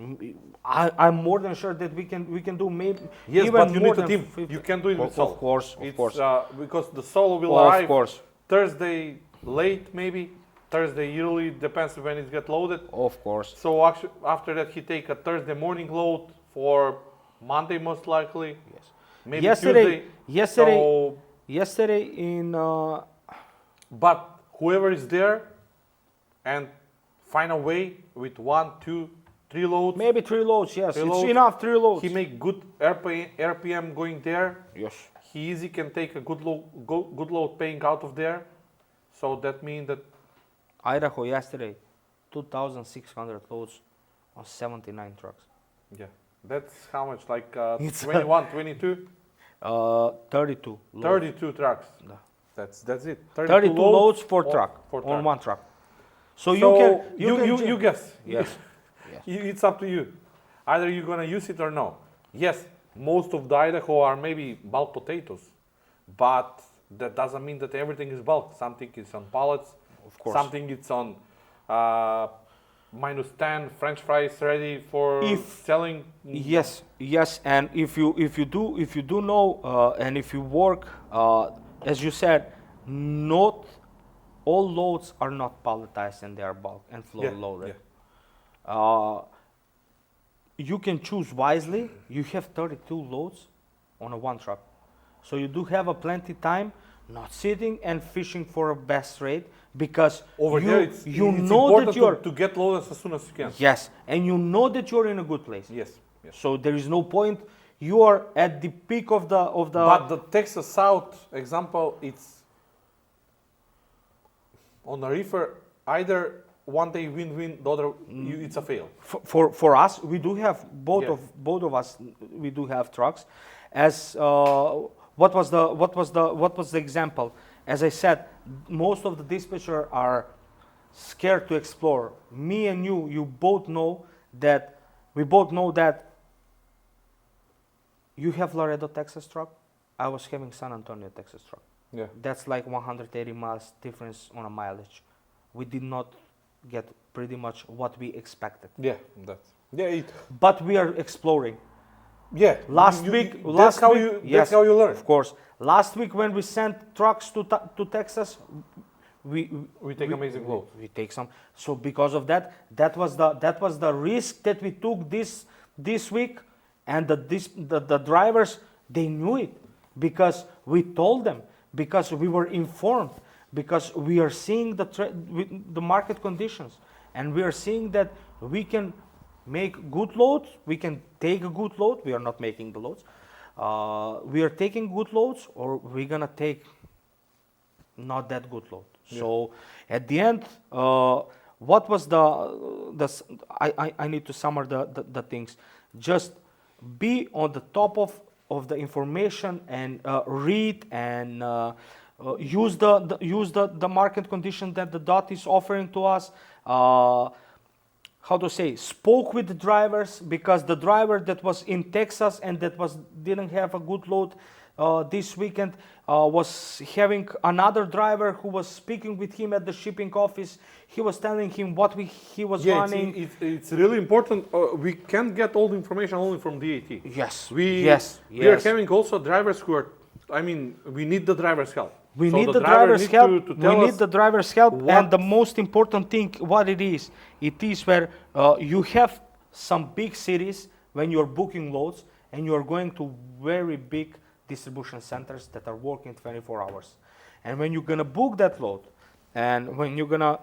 I'm more than sure that we can do maybe Yes, even but you more need a than team. 50. You can do it Of yourself. course, of It's, course. because the solo will Of arrive course. Thursday late, maybe Thursday early, depends when it gets loaded. Of course. So actually, after that, he take a Thursday morning load for Monday, most likely. Yes. Maybe Yesterday- Tuesday. So, Yesterday in but whoever is there and find a way with 1, 2, 3 loads. maybe 3 loads. Yes, Three it's loads. enough 3 loads. He make good RPM going there. Yes. he easy can take a good load paying out of there. So that means that Idaho yesterday, 2,600 loads on 79 trucks. yeah, that's how much, like It's 21, 22, 32 loads. 32 trucks. No. That's it. 32 loads for on- truck, for on truck. one truck. So you can you guess. Yes. Yes. It's up to you. Either you're gonna use it or no. Yes, most of the Idaho are maybe bulk potatoes, but that doesn't mean that everything is bulk. Something is on pallets. Of course. Something is on -10 French fries ready for selling. Yes, yes, and if you do know and if you work, as you said, not all loads are not palletized and they are bulk and floor Yeah, loaded. yeah. You can choose wisely. You have 32 loads on a one truck, so you do have a plenty time, not sitting and fishing for a best rate because Over you there, it's know important that you're to get loaded as soon as you can. yes, and you know that you're in a good place. Yes. Yes. So there is no point. You are at the peak of the But the Texas South example, it's on a reefer. Either one day win-win, the other it's a fail. for us. We do have both Yeah. both of us. We do have trucks. As what was the example? As I said, most of the dispatcher are scared to explore. Me and you both know that. We both know that. You have Laredo, Texas truck. I was having San Antonio, Texas truck. Yeah. That's like 180 miles difference on a mileage. We did not get pretty much what we expected. Yeah. It, But we are exploring. yeah. Last you- week, you- last that's how week, you. yes, That's how you learn. Of course. Last week when we sent trucks to Texas, we We take amazing loads. We take some. So because of that, that was the risk that we took this week, and the drivers, they knew it because we told them, because we were informed, because we are seeing the market conditions, and we are seeing that we can make good loads, we can take a good load. We are not making the loads. We are taking good loads, or we're gonna take not that good load. Yeah. So at the end, what was I need to summarize the things. Just be on the top of the information and read and use the market condition that the DOT is offering to us. How to say, spoke with the drivers, because the driver that was in Texas and that didn't have a good load this weekend was having another driver who was speaking with him at the shipping office. He was telling him what he was running. It's really important. We can't get all the information only from DAT. Yes, We yes, we are yes. having also drivers who are. I mean, we need the driver's help. We So need the driver driver's needs help. to tell We need us the driver's help. what- And the most important thing, what it is where you have some big cities when you're booking loads and you're going to very big distribution centers that are working 24 hours. And when you're gonna book that load, and when you're gonna,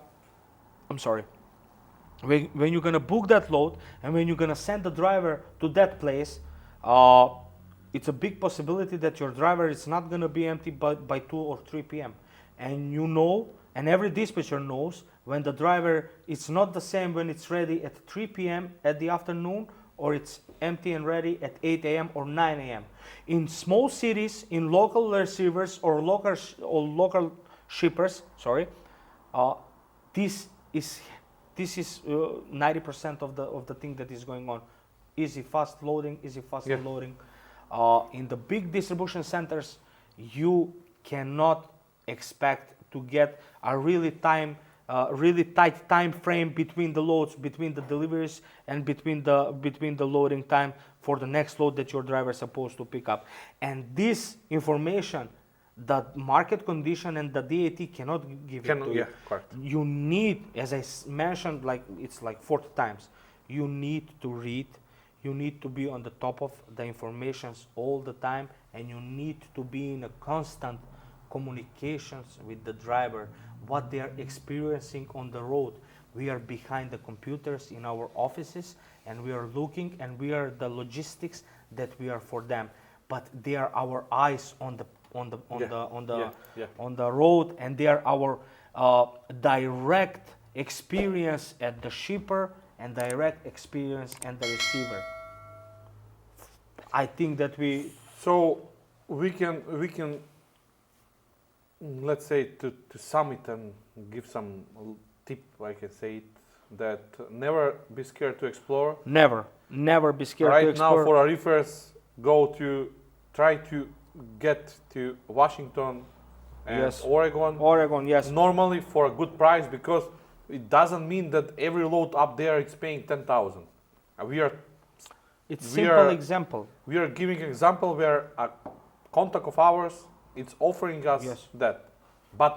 when you're gonna book that load, and when you're gonna send the driver to that place, it's a big possibility that your driver is not going to be empty by 2 or 3 p.m. And you know, and every dispatcher knows, when the driver, it's not the same when it's ready at 3 p.m. at the afternoon, or it's empty and ready at 8 a.m. or 9 a.m. In small cities, in local receivers or local shippers, this is 90% of the thing that is going on. Easy fast loading, easy fast Yeah. unloading. In the big distribution centers, you cannot expect to get a really tight time frame between the loads, between the deliveries, and between the loading time for the next load that your driver is supposed to pick up. And this information, the market condition and the DAT cannot give it to you. Yeah, correct. You need, as I mentioned, it's like 40 times, you need to read. You need to be on the top of the informations all the time, and you need to be in a constant communications with the driver, what they are experiencing on the road. We are behind the computers in our offices, and we are looking, and we are the logistics that we are for them. but they are our eyes on the Yeah. on the road, and they are our direct experience at the shipper and direct experience and the receiver. I think that So we can let's say to sum it and give some tip, I can say it, that never be scared to explore. never be scared to Right explore. now for our reefers, try to get to Washington and Yes. Oregon. Yes. Normally for a good price, because it doesn't mean that every load up there is paying 10,000. It's we simple are- example. We are giving example where a contact of ours, it's offering us Yes. that. But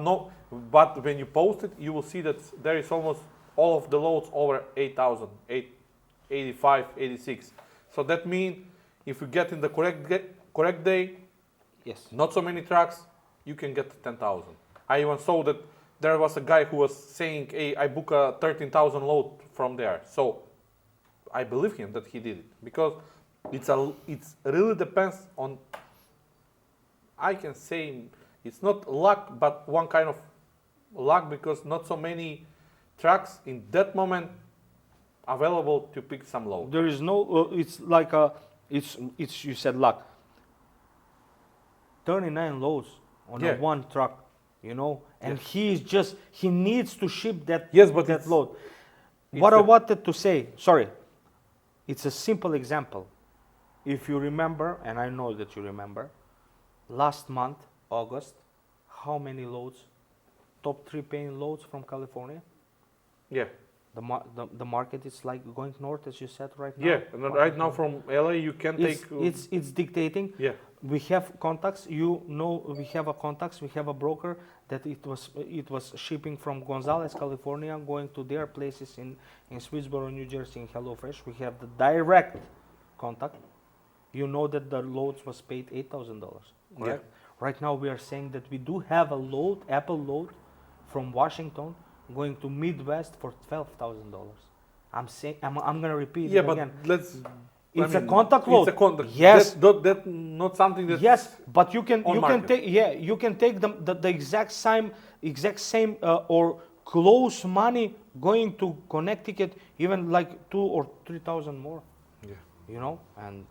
when you post it, you will see that there is almost all of the loads over 8,000, 85, 86. So that means if you get in the correct day, Yes. not so many trucks, you can get 10,000. I even saw that there was a guy who was saying, hey, I book a 13,000 load from there. So I believe him that he did it, because it's really depends on, I can say it's not luck, but one kind of luck, because not so many trucks in that moment available to pick some load. There is no. It's like a. It's you said luck. 39 loads on Yeah. a one truck, you know, and he needs to ship that. Yes, but that it's- load. it's What I a- wanted to say, sorry, it's a simple example. If you remember, and I know that you remember, last month, August, how many loads, top 3 paying loads from California? Yeah, The market is like going north, as you said right now. yeah. And right now from LA you can It's, take. it's dictating. Yeah, We have contacts. You know, we have a contacts. We have a broker that it was shipping from Gonzales, California, going to their places in Swissboro, New Jersey, in HelloFresh. We have the direct contact. You know that the loads was paid $8,000. Correct. Right now we are saying that we do have a load, Apple load, from Washington going to Midwest for $12,000. I'm saying I'm gonna repeat yeah, it but again. let's. It's a contact load. It's a contact. Yes. That not something that. Yes, but you can on market. take you can take the exact same or close money going to Connecticut, even like 2,000 or 3,000 more. Yeah. You know, and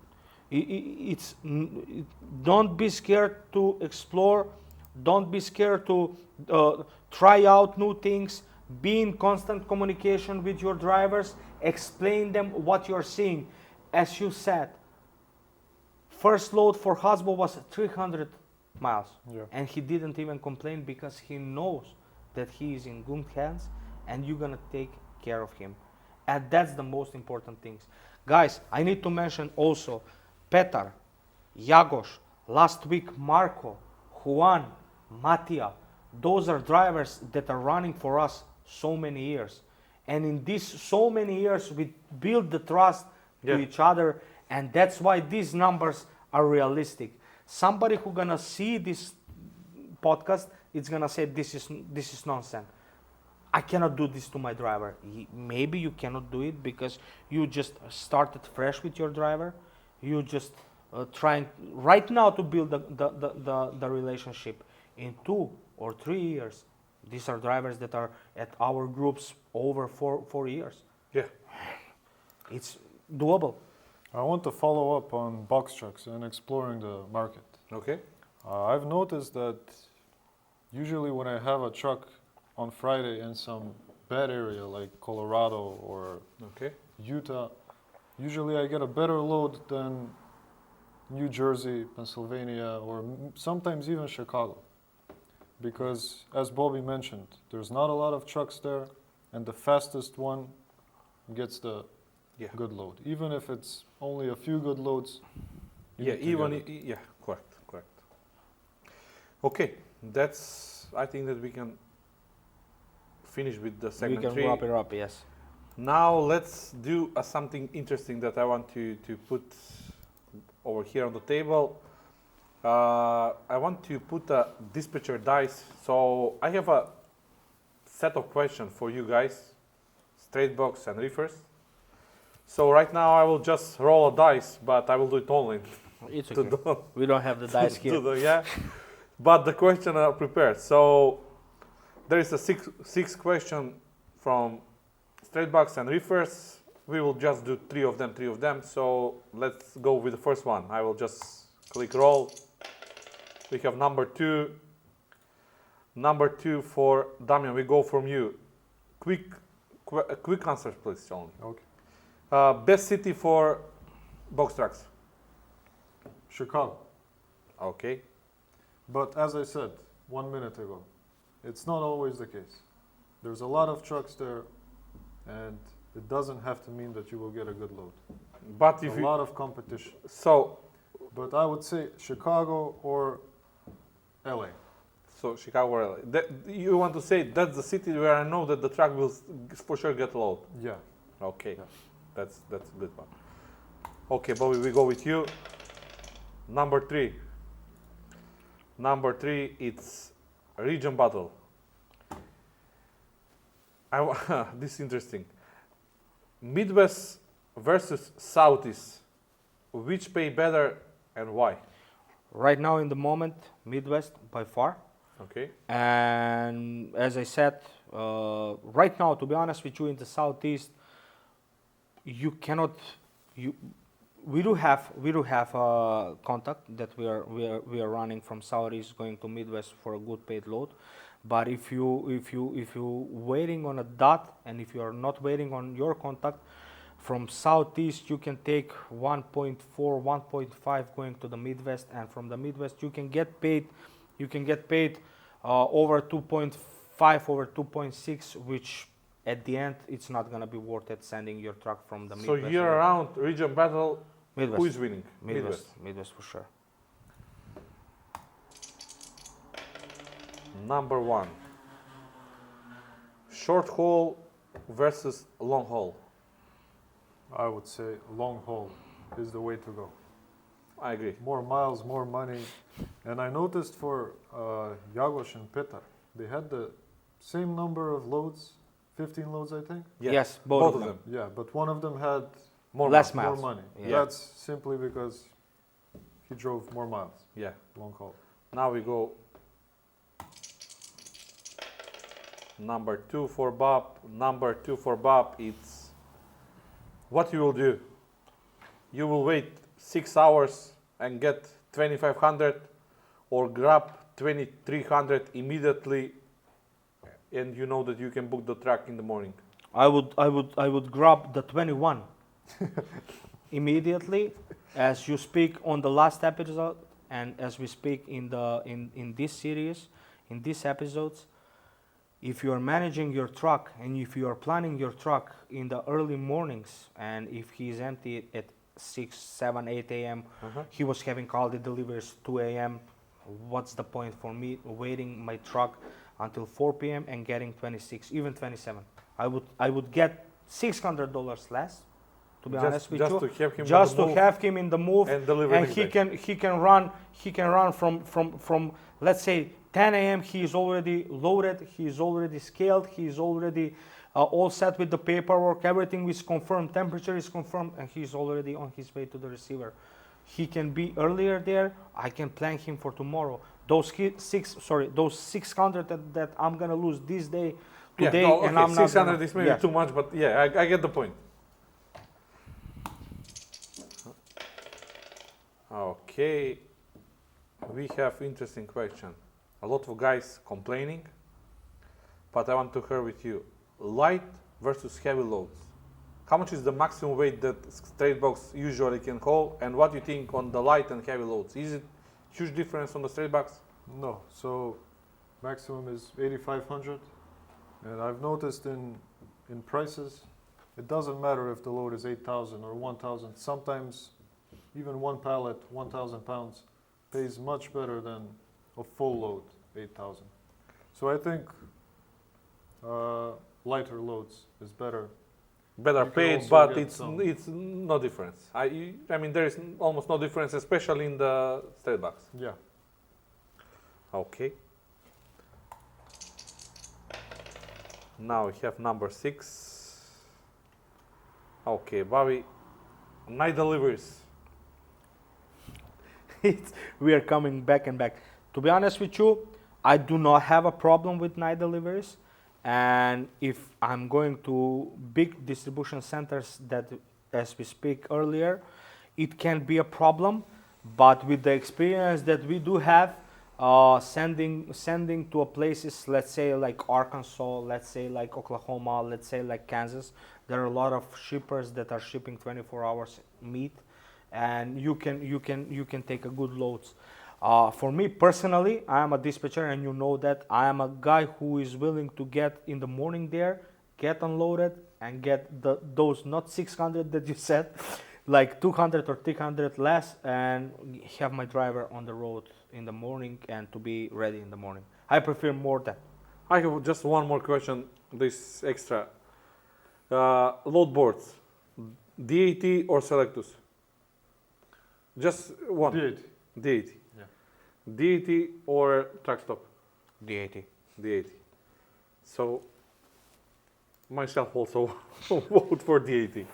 don't be scared to explore. Don't be scared to try out new things. Be in constant communication with your drivers. Explain them what you're seeing. As you said, first load for Hasbro was 300 miles. Yeah. And he didn't even complain because he knows that he is in good hands and you're going to take care of him. And that's the most important things. Guys, I need to mention also Petar, Jagos, last week Marco, Juan, Mattia. Those are drivers that are running for us so many years. And in these so many years, we build the trust to each other. And that's why these numbers are realistic. Somebody who gonna see this podcast, it's gonna say this is nonsense. I cannot do this to my driver. Maybe you cannot do it because you just started fresh with your driver. You just trying right now to build the relationship. In 2 or 3 years, these are drivers that are at our groups over 4 years. Yeah. It's doable. I want to follow up on box trucks and exploring the market. Okay. I've noticed that usually when I have a truck on Friday in some bad area like Colorado or Okay. Utah, usually I get a better load than New Jersey, Pennsylvania, or sometimes even Chicago. Because, as Bobby mentioned, there's not a lot of trucks there, and the fastest one gets the good load. Even if it's only a few good loads. Yeah. Correct. Okay. I think that we can finish with the segment We can 3. wrap it up, yes. Now let's do something interesting that I want to put over here on the table. I want to put a dispatcher dice. So I have a set of questions for you guys, straight box and reefers. So right now I will just roll a dice, but I will do it online It's to okay. the We don't have the dice to here. the, yeah. But the question are prepared. So there is a six question from straight box and reverse. We will just do three of them. So let's go with the first one. I will just click roll. We have number two. Number two for Damian. We go from you. Quick answers, please, only. Okay. Best city for box trucks. Chicago. Okay. But as I said 1 minute ago, it's not always the case. There's a lot of trucks there, and it doesn't have to mean that you will get a good load. But if A lot of competition. so But I would say Chicago or LA. So Chicago, or LA. You want to say that's the city where I know that the truck will for sure get load. Yeah. Okay, Yeah. that's a good one. Okay, Bobby, we go with you. Number three. Number three, it's region battle. This is interesting. Midwest versus Southeast. Which pay better and why? Right now, in the moment, Midwest by far. Okay. And as I said, right now, to be honest with you, in the Southeast, you cannot. We do have contact that we are running from Southeast going to Midwest for a good paid load. But if you waiting on a dot, and if you are not waiting on your contact from Southeast, you can take 1.4, 1.5 going to the Midwest, and from the Midwest you can get paid. You can get paid over 2.5, over 2.6, which at the end it's not gonna be worth it sending your truck from the So Midwest. year around region battle, Midwest. who is winning? Midwest for sure. Number one. Short haul versus long haul. I would say long haul is the way to go. I agree. More miles, more money. And I noticed for Jagoš and Petar, they had the same number of loads, 15 loads, I think. Yeah. Yes, Both of them. Yeah, but one of them had Less more miles. money. Yeah. That's simply because he drove more miles, Yeah. long haul. Now we go. Number two for Bob. Number two for Bob. It's what you will do. You will wait 6 hours and get 2,500, or grab 2,300 immediately, and you know that you can book the truck in the morning. I would grab the 21 immediately, as you speak on the last episode, and as we speak in this series, in these episodes. If you are managing your truck and if you are planning your truck in the early mornings, and if he is empty at 6, 7, 8 a.m., he was having all the deliveries 2 a.m., what's the point for me waiting my truck until 4 p.m. and getting 26, even 27? I would get $600 less, to be honest with you, just to have him in the move, and deliver and next day. he can run from let's say 10 a.m. he is already loaded, he is already scaled, he is already all set with the paperwork, everything is confirmed, temperature is confirmed, and he is already on his way to the receiver. He can be earlier there. I can plan him for tomorrow. Those 600 that I'm gonna lose this day, today, and I'm not 600 gonna, is maybe too much, but yeah, I get the point. Okay, we have interesting question. A lot of guys complaining, but I want to hear with you. Light versus heavy loads. How much is the maximum weight that straight box usually can haul, and what do you think on the light and heavy loads? Is it huge difference on the straight box? No, so maximum is 8,500, and I've noticed in prices, it doesn't matter if the load is 8,000 or 1,000. Sometimes even one pallet, 1,000 pounds, pays much better than a full load, 8,000. So I think lighter loads is better. Better You can paid, also but get it's no difference. I mean there is almost no difference, especially in the straight box. Yeah. Okay. Now we have number 6. Okay, Bobby. Night deliveries. we are coming back and back. To be honest with you, I do not have a problem with night deliveries. And if I'm going to big distribution centers that, as we speak earlier, it can be a problem. But with the experience that we do have, sending to a places, let's say like Arkansas, let's say like Oklahoma, let's say like Kansas, there are a lot of shippers that are shipping 24 hours meat, and you can take a good loads. For me personally, I am a dispatcher, and you know that I am a guy who is willing to get in the morning there, get unloaded, and get those not 600 that you said, like 200 or 300 less, and have my driver on the road in the morning and to be ready in the morning. I prefer more that. I have just one more question. This extra load boards, DAT or Selectus? Just one. DAT. DAT. Yeah. DAT or truck stop? DAT. DAT. So myself also vote for DAT.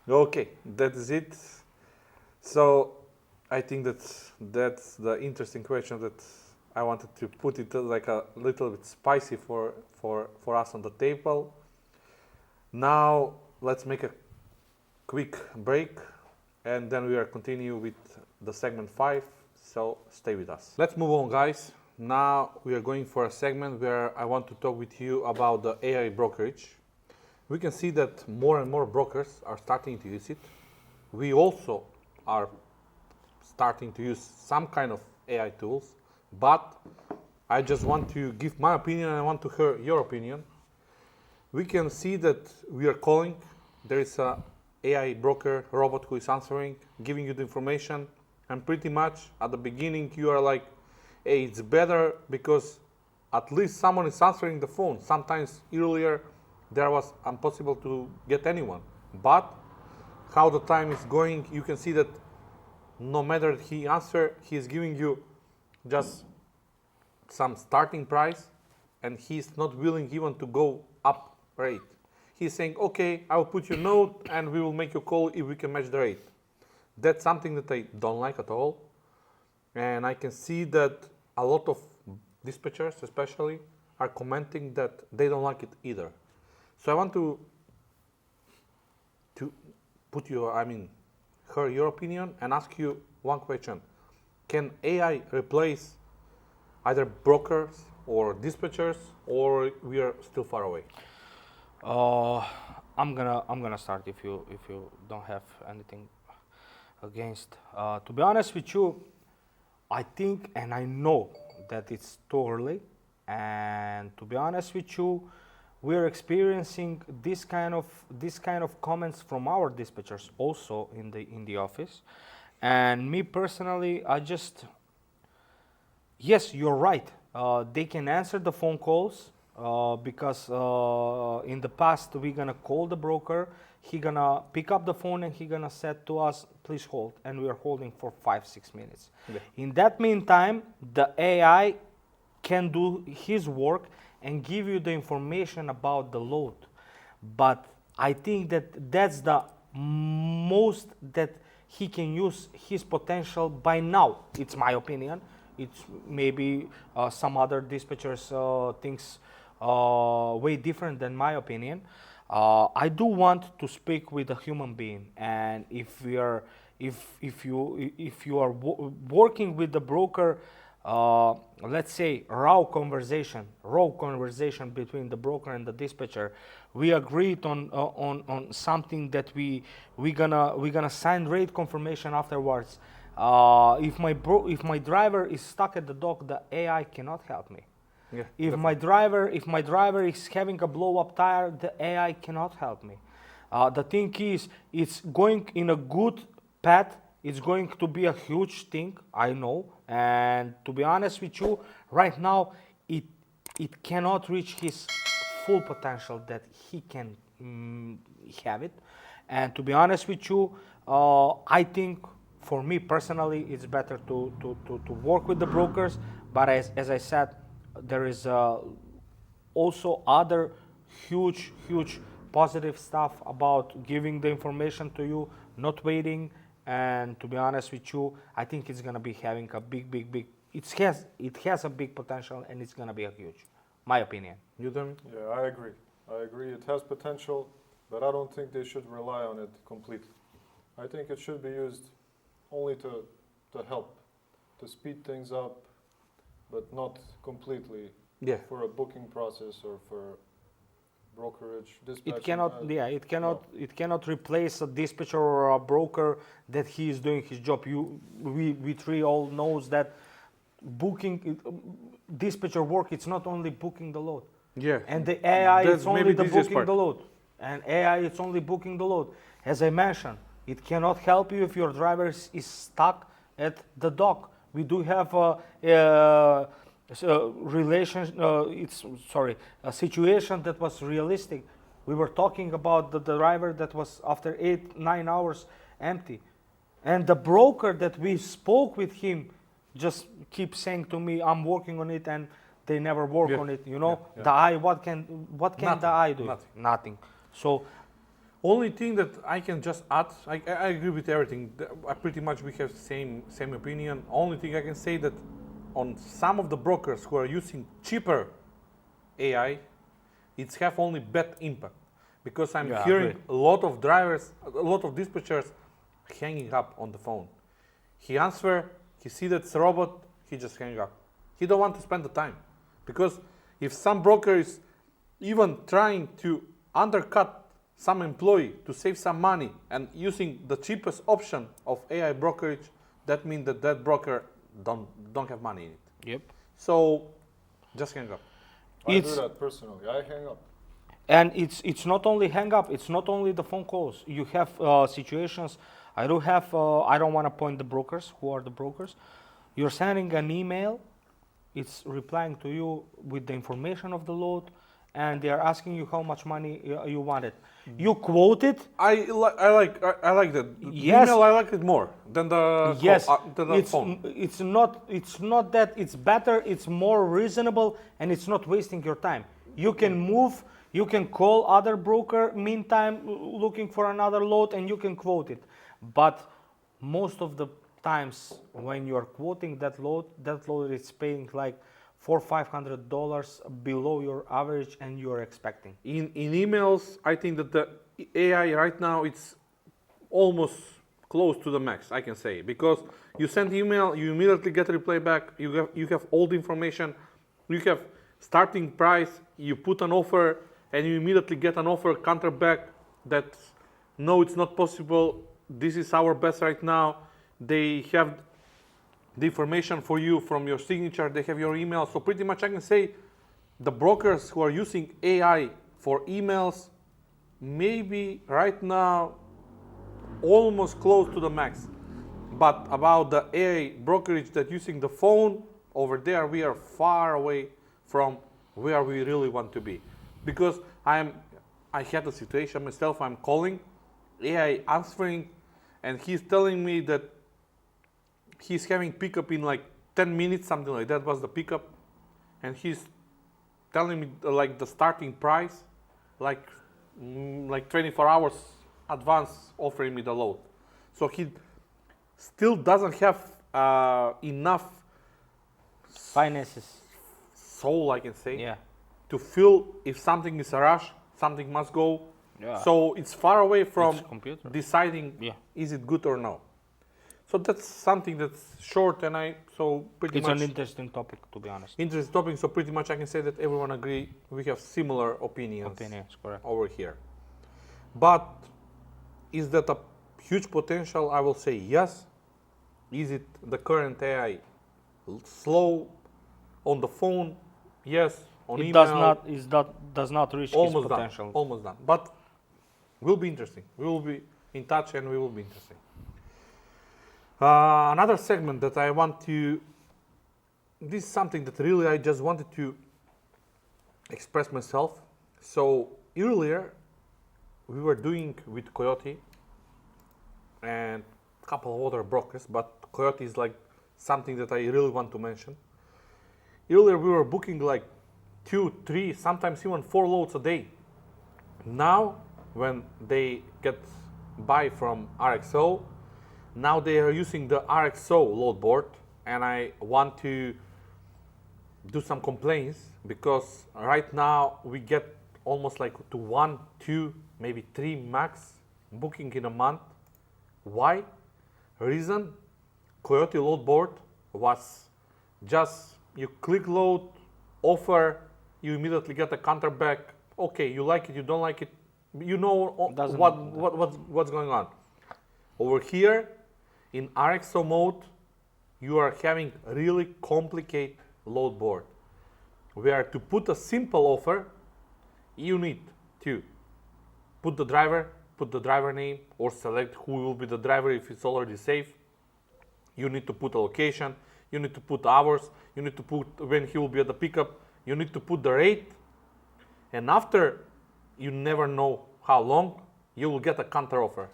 Okay, that is it. So I think that's the interesting question that I wanted to put it like a little bit spicy for us on the table. Now let's make a quick break, and then we will continue with the segment 5. So stay with us. Let's move on, guys. Now we are going for a segment where I want to talk with you about the AI brokerage. We can see that more and more brokers are starting to use it. We also are starting to use some kind of AI tools, but I just want to give my opinion and I want to hear your opinion. We can see that we are calling, there is a AI broker robot who is answering, giving you the information, and pretty much at the beginning you are like, hey, it's better because at least someone is answering the phone. Sometimes earlier there was impossible to get anyone, but how the time is going, you can see that no matter he answer, he is giving you just some starting price, and he's not willing even to go up rate. He's saying, okay, I will put your note and we will make you call if we can match the rate. That's something that I don't like at all. And I can see that a lot of dispatchers especially are commenting that they don't like it either. So I want to put your, hear your opinion and ask you one question. Can AI replace either brokers or dispatchers, or we are still far away? I'm gonna start if you don't have anything against. To be honest with you, I think and I know that it's too early, and to be honest with you, we're experiencing this kind of comments from our dispatchers also in the office. And me personally, yes, you're right. They can answer the phone calls because in the past we're gonna call the broker, he gonna pick up the phone and he gonna say to us, please hold, and we are holding for 5-6 minutes. Yeah. In that meantime, the AI can do his work and give you the information about the load. But I think that's the most that he can use his potential by now. It's my opinion. It's maybe some other dispatchers thinks way different than my opinion. I do want to speak with a human being, and if you are working with the broker, let's say raw conversation between the broker and the dispatcher, we agreed on something that we gonna sign rate confirmation afterwards. If my driver is stuck at the dock, the AI cannot help me. Yeah, If my driver is having a blow up tire, the AI cannot help me. The thing is, it's going in a good path. It's going to be a huge thing, I know. And to be honest with you, right now it cannot reach his full potential that he can have it. And to be honest with you, I think for me personally, it's better to work with the brokers. But as I said, there is also other huge positive stuff about giving the information to you, not waiting, and to be honest with you, I think it's gonna be having a big. It has a big potential, and it's gonna be a huge. My opinion. You Damian? Yeah, I agree. I agree. It has potential, but I don't think they should rely on it completely. I think it should be used only to help, to speed things up, but not completely Yeah. for a booking process or for brokerage, dispatching. It cannot, it cannot replace a dispatcher or a broker that he is doing his job. We three all knows that booking, dispatcher work. It's not only booking the load, Yeah. and the AI That's it's only maybe the the easiest booking part. the load, and AI it's only booking the load. As I mentioned, it cannot help you if your driver is stuck at the dock. We do have a a situation that was realistic. We were talking about the driver that was after 8-9 hours empty, and the broker that we spoke with him just keeps saying to me, "I'm working on it," and they never work Yeah. on it. You know, Yeah. the eye. What can Nothing. the eye do? Nothing. Nothing. So Only thing that I can just add, I agree with everything. Pretty much we have same opinion. Only thing I can say that on some of the brokers who are using cheaper AI, it's have only bad impact, because I'm Yeah, I hearing agree. a lot of drivers, a lot of dispatchers hanging up on the phone. He answer, he see that it's a robot, he just hang up. He don't want to spend the time, because if some broker is even trying to undercut some employee to save some money and using the cheapest option of AI brokerage, that means that that broker don't have money in it. yep. So just hang up. I do It's- that personally. I hang up. And it's not only hang up, it's not only the phone calls. You have situations. I do have. I don't want to point the brokers. Who are the brokers? You're sending an email. It's replying to you with the information of the load, and they are asking you how much money you wanted. You quote it. I like that. The Yes. email, I like it more than the Yes, than the phone. it's not that it's better. It's more reasonable, and it's not wasting your time. You can move. You can call other broker meantime looking for another load, and you can quote it. But most of the times when you're quoting that load is paying like $400-500 below your average, and you're expecting. In emails, I think that the AI right now it's almost close to the max, I can say, because you send email, you immediately get a reply back. You have all the information, you have starting price, you put an offer, and you immediately get an offer counter back that no, it's not possible. This is our best right now. They have the information for you from your signature. They have your email. So pretty much I can say the brokers who are using AI for emails, maybe right now almost close to the max. But about the AI brokerage that using the phone, over there we are far away from where we really want to be. Because I had a situation myself, I'm calling, AI answering, and he's telling me that he's having pickup in like 10 minutes, something like that was the pickup. And he's telling me like the starting price, like 24 hours advance offering me the load. So he still doesn't have enough Finances. soul, I can say, Yeah. to feel if something is a rush, something must go. Yeah. So it's far away from It's computer. deciding Yeah. is it good or no. So that's something that's short, and pretty It's much an interesting topic, to be honest. interesting topic. So pretty much I can say that everyone agree. We have similar opinions Correct. over here. But is that a huge potential? I will say yes. Is it the current AI slow on the phone? Yes. On It email, does not reach its almost done. potential. Almost done. But will be interesting. We will be in touch, and we will be interesting. Another segment that I want to. This is something that really I just wanted to express myself. So earlier, we were doing with Coyote and a couple of other brokers, but Coyote is like something that I really want to mention. Earlier, we were booking like 2, 3, sometimes even 4 loads a day. Now, when they get buy from RXO, Now they are using the RXO load board, and I want to do some complaints because right now we get almost like to 1, 2, maybe 3 max booking in a month. Why? Reason, Coyote load board was just you click load, offer, you immediately get a counter back. Okay, you like it, you don't like it, you know Doesn't what's going on. Over here in RXO mode, you are having really complicated load board. Where to put a simple offer, you need to put the driver name, or select who will be the driver if it's already safe. You need to put a location, you need to put hours, you need to put when he will be at the pickup, you need to put the rate, and after, you never know how long, you will get a counter offer.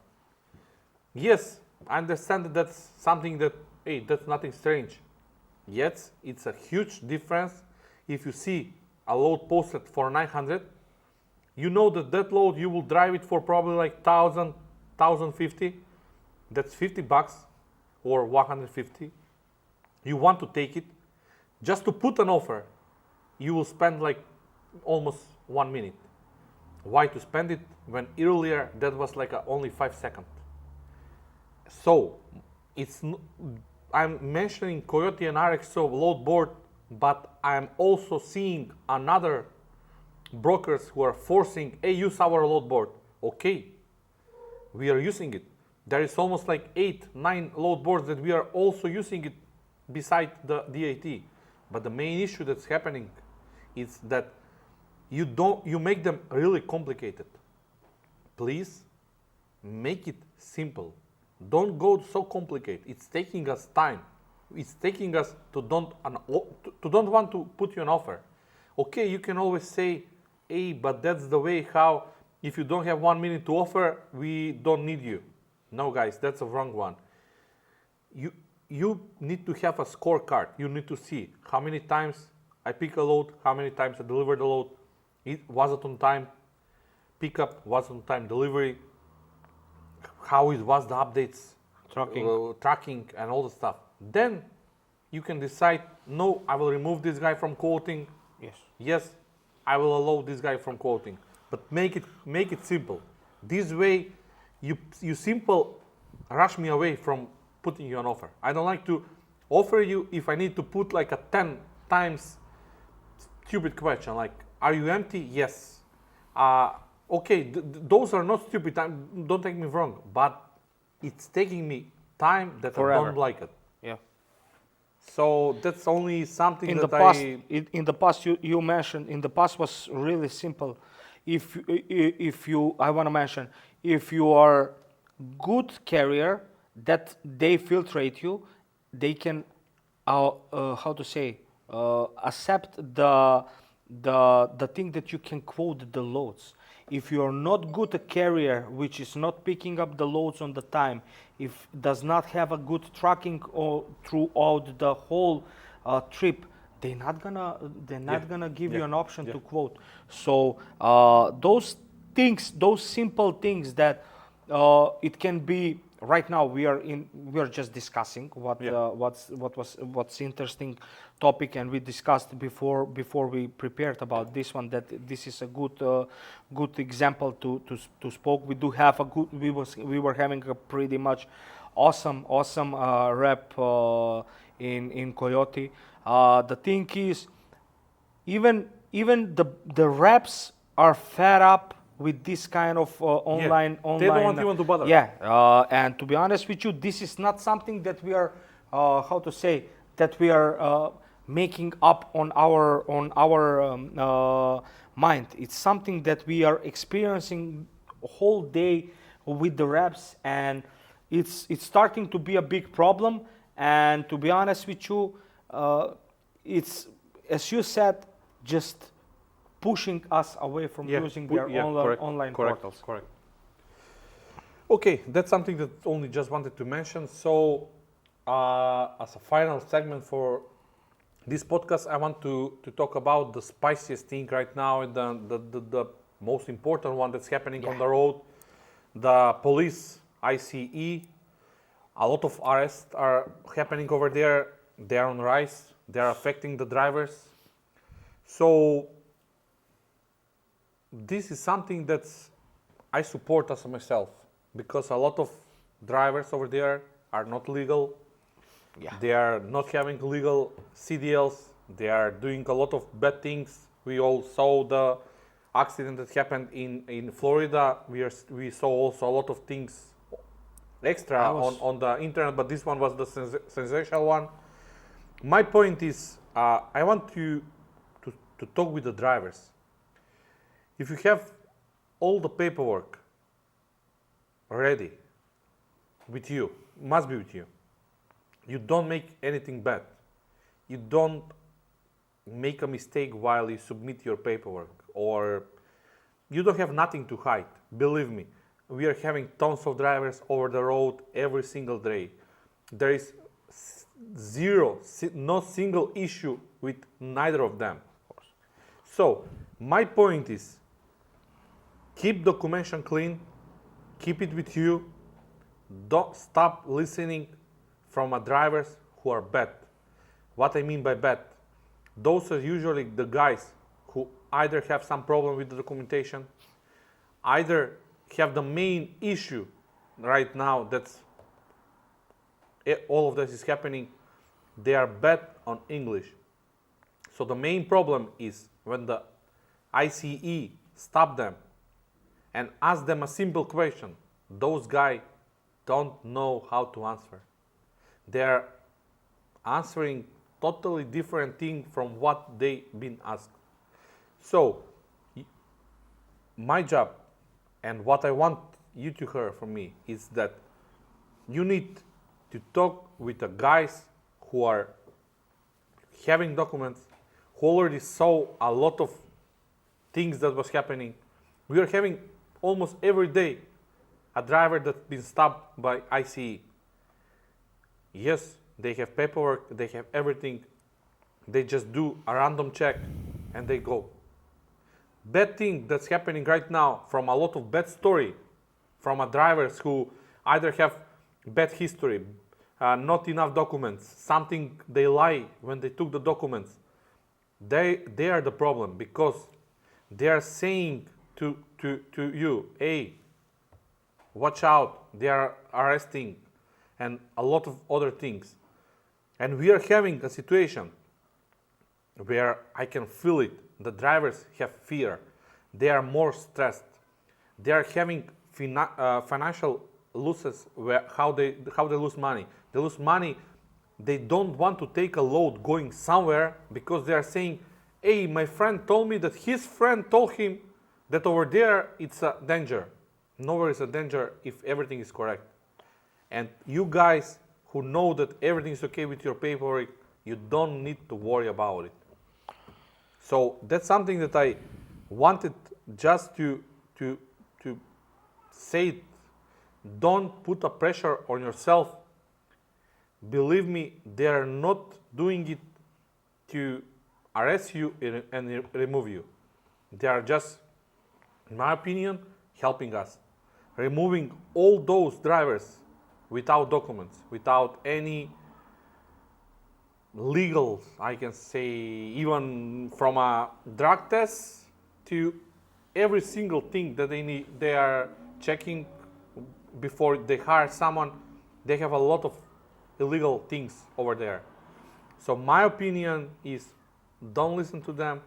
Yes, I understand that that's something that, hey, that's nothing strange. Yet, it's a huge difference if you see a load posted for 900, you know that load you will drive it for probably like 1,000, 1,050. That's $50 or 150. You want to take it. Just to put an offer, you will spend like almost 1 minute. Why to spend it when earlier that was like only 5 seconds? So I'm mentioning Coyote and RXO load board, but I'm also seeing another brokers who are forcing, hey, use our load board. Okay, we are using it. There is almost like 8, 9 load boards that we are also using it beside the DAT. But the main issue that's happening is that you make them really complicated. Please make it simple. Don't go so complicated. It's taking us time. It's taking us to don't want to put you an offer. Okay, you can always say, hey, but that's the way how, if you don't have 1 minute to offer, we don't need you. No, guys, that's a wrong one. You need to have a scorecard. You need to see how many times I pick a load, how many times I deliver the load. Was it on time? Pickup, was on time delivery. How it was the updates, tracking and all the stuff. Then you can decide, no, I will remove this guy from quoting. Yes, I will allow this guy from quoting. But make it simple. This way, you simple rush me away from putting you an offer. I don't like to offer you if I need to put like a 10 times stupid question, like, are you empty? Yes. Okay, those are not stupid. Don't take me wrong, but it's taking me time that Forever. I don't like it. Yeah. So that's only something In that the past, in the past, you mentioned in the past was really simple. If you, I want to mention, if you are good carrier that they filtrate you, they can, how to say, accept the thing that you can quote the loads. If you are not good a carrier, which is not picking up the loads on the time, if does not have a good tracking or throughout the whole trip, they're not gonna give you an option to quote. So those things, those simple things that it can be. Right now we are just discussing what's interesting topic, and we discussed before we prepared about this one that this is a good example to spoke. We do have a good, we were having a pretty much awesome rep in Coyote. The thing is, even the reps are fed up with this kind of online. They don't want even to bother. Yeah, and to be honest with you, this is not something that we are, how to say, that we are making up on our mind. It's something that we are experiencing a whole day with the reps, and it's starting to be a big problem. And to be honest with you, it's, as you said, just pushing us away from using their online portals. Correct. Okay, that's something that only just wanted to mention. So, as a final segment for this podcast, I want to talk about the spiciest thing right now, and the most important one that's happening on the road, the police ICE. A lot of arrests are happening over there. They are on rise. They are affecting the drivers. So this is something that I support as myself, because a lot of drivers over there are not legal. Yeah. They are not having legal CDLs. They are doing a lot of bad things. We all saw the accident that happened in Florida. We saw also a lot of things extra on the internet, but this one was the sensational one. My point is, I want to talk with the drivers. If you have all the paperwork ready with you, must be with you. You don't make anything bad. You don't make a mistake while you submit your paperwork, or you don't have nothing to hide. Believe me, we are having tons of drivers over the road every single day. There is no single issue with neither of them. So my point is, keep documentation clean, keep it with you. Don't stop listening from drivers who are bad. What I mean by bad, those are usually the guys who either have some problem with the documentation, either have the main issue right now that's all of this is happening. They are bad on English. So the main problem is when the ICE stop them and ask them a simple question, those guys don't know how to answer. They're answering totally different thing from what they've been asked. So my job and what I want you to hear from me is that you need to talk with the guys who are having documents, who already saw a lot of things that was happening. We are having almost every day a driver that's been stopped by ICE. Yes, they have paperwork, they have everything. They just do a random check and they go. Bad thing that's happening right now from a lot of bad story from drivers who either have bad history, not enough documents, something they lie when they took the documents. They are the problem, because they are saying to you, hey, watch out, they are arresting, and a lot of other things. And we are having a situation where I can feel it. The drivers have fear. They are more stressed. They are having financial losses, how they lose money. They lose money. They don't want to take a load going somewhere because they are saying, hey, my friend told me that his friend told him that over there it's a danger. Nowhere is a danger if everything is correct. And you guys who know that everything is okay with your paperwork, you don't need to worry about it. So that's something that I wanted just to say it. Don't put a pressure on yourself. Believe me, they are not doing it to arrest you and remove you. They are just, in my opinion, helping us. Removing all those drivers without documents, without any legal, I can say, even from a drug test to every single thing that they need, they are checking before they hire someone. They have a lot of illegal things over there. So my opinion is, don't listen to them.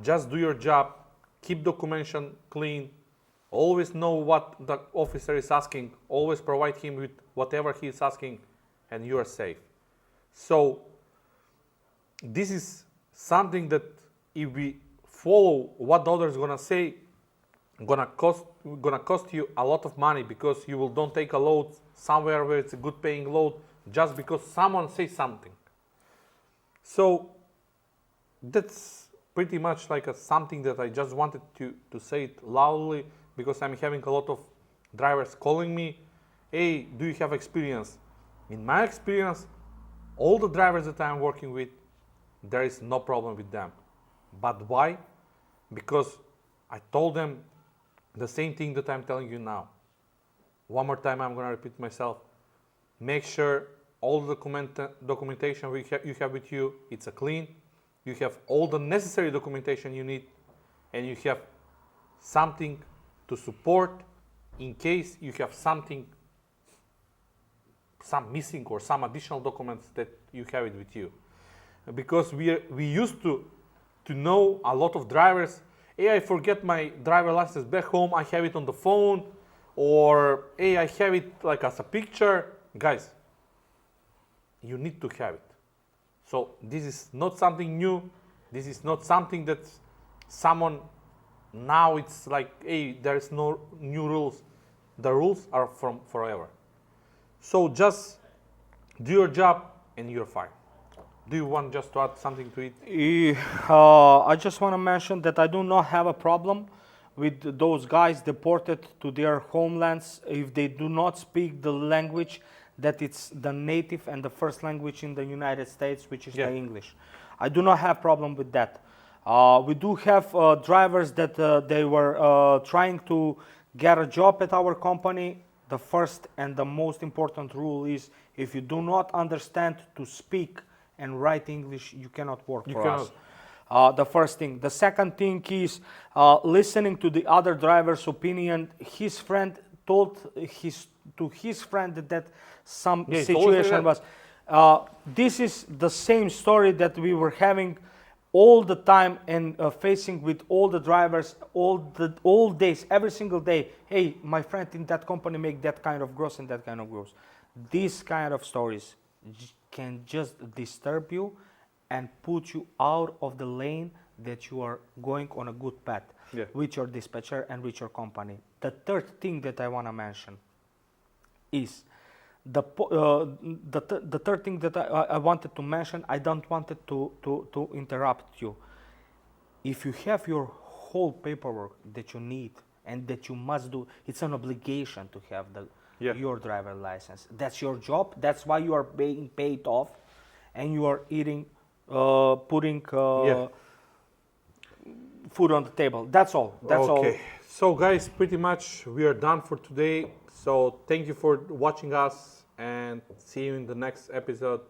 Just do your job. Keep documentation clean. Always know what the officer is asking. Always provide him with whatever he is asking, and you are safe. So this is something that if we follow what the others gonna say, gonna cost you a lot of money, because you will don't take a load somewhere where it's a good paying load just because someone says something. So that's pretty much like something that I just wanted to say it loudly, because I'm having a lot of drivers calling me, hey, do you have experience? In my experience, all the drivers that I'm working with, there is no problem with them. But why? Because I told them the same thing that I'm telling you now. One more time, I'm going to repeat myself. make sure all the documentation you have with you, it's a clean. You have all the necessary documentation you need, and you have something to support in case you have some missing or some additional documents that you have it with you. Because we used to know a lot of drivers, hey, I forget my driver license back home, I have it on the phone, or hey, I have it like as a picture. Guys, you need to have it. So this is not something new. This is not something that someone now it's like, hey, there is no new rules. The rules are from forever. So just do your job and you're fine. Do you want just to add something to it? I just want to mention that I do not have a problem with those guys deported to their homelands if they do not speak the language that it's the native and the first language in the United States, which is the English. I do not have problem with that. We do have drivers that they were trying to get a job at our company. The first and the most important rule is if you do not understand to speak and write English, you cannot work for us. The first thing. The second thing is listening to the other driver's opinion. His friend told his friend that some situation was. This is the same story that we were having all the time and facing with all the drivers all days, every single day. Hey, my friend in that company make that kind of gross and that kind of gross. These kind of stories can just disturb you and put you out of the lane that you are going on a good path with your dispatcher and with your company. The third thing that I want to mention is the third thing that I wanted to mention. I don't want it to interrupt you. If you have your whole paperwork that you need and that you must do, it's an obligation to have your driver license. That's your job. That's why you are being paid off, and you are putting food on the table. That's all. That's all. Okay. So guys, pretty much we are done for today. So thank you for watching us and see you in the next episode.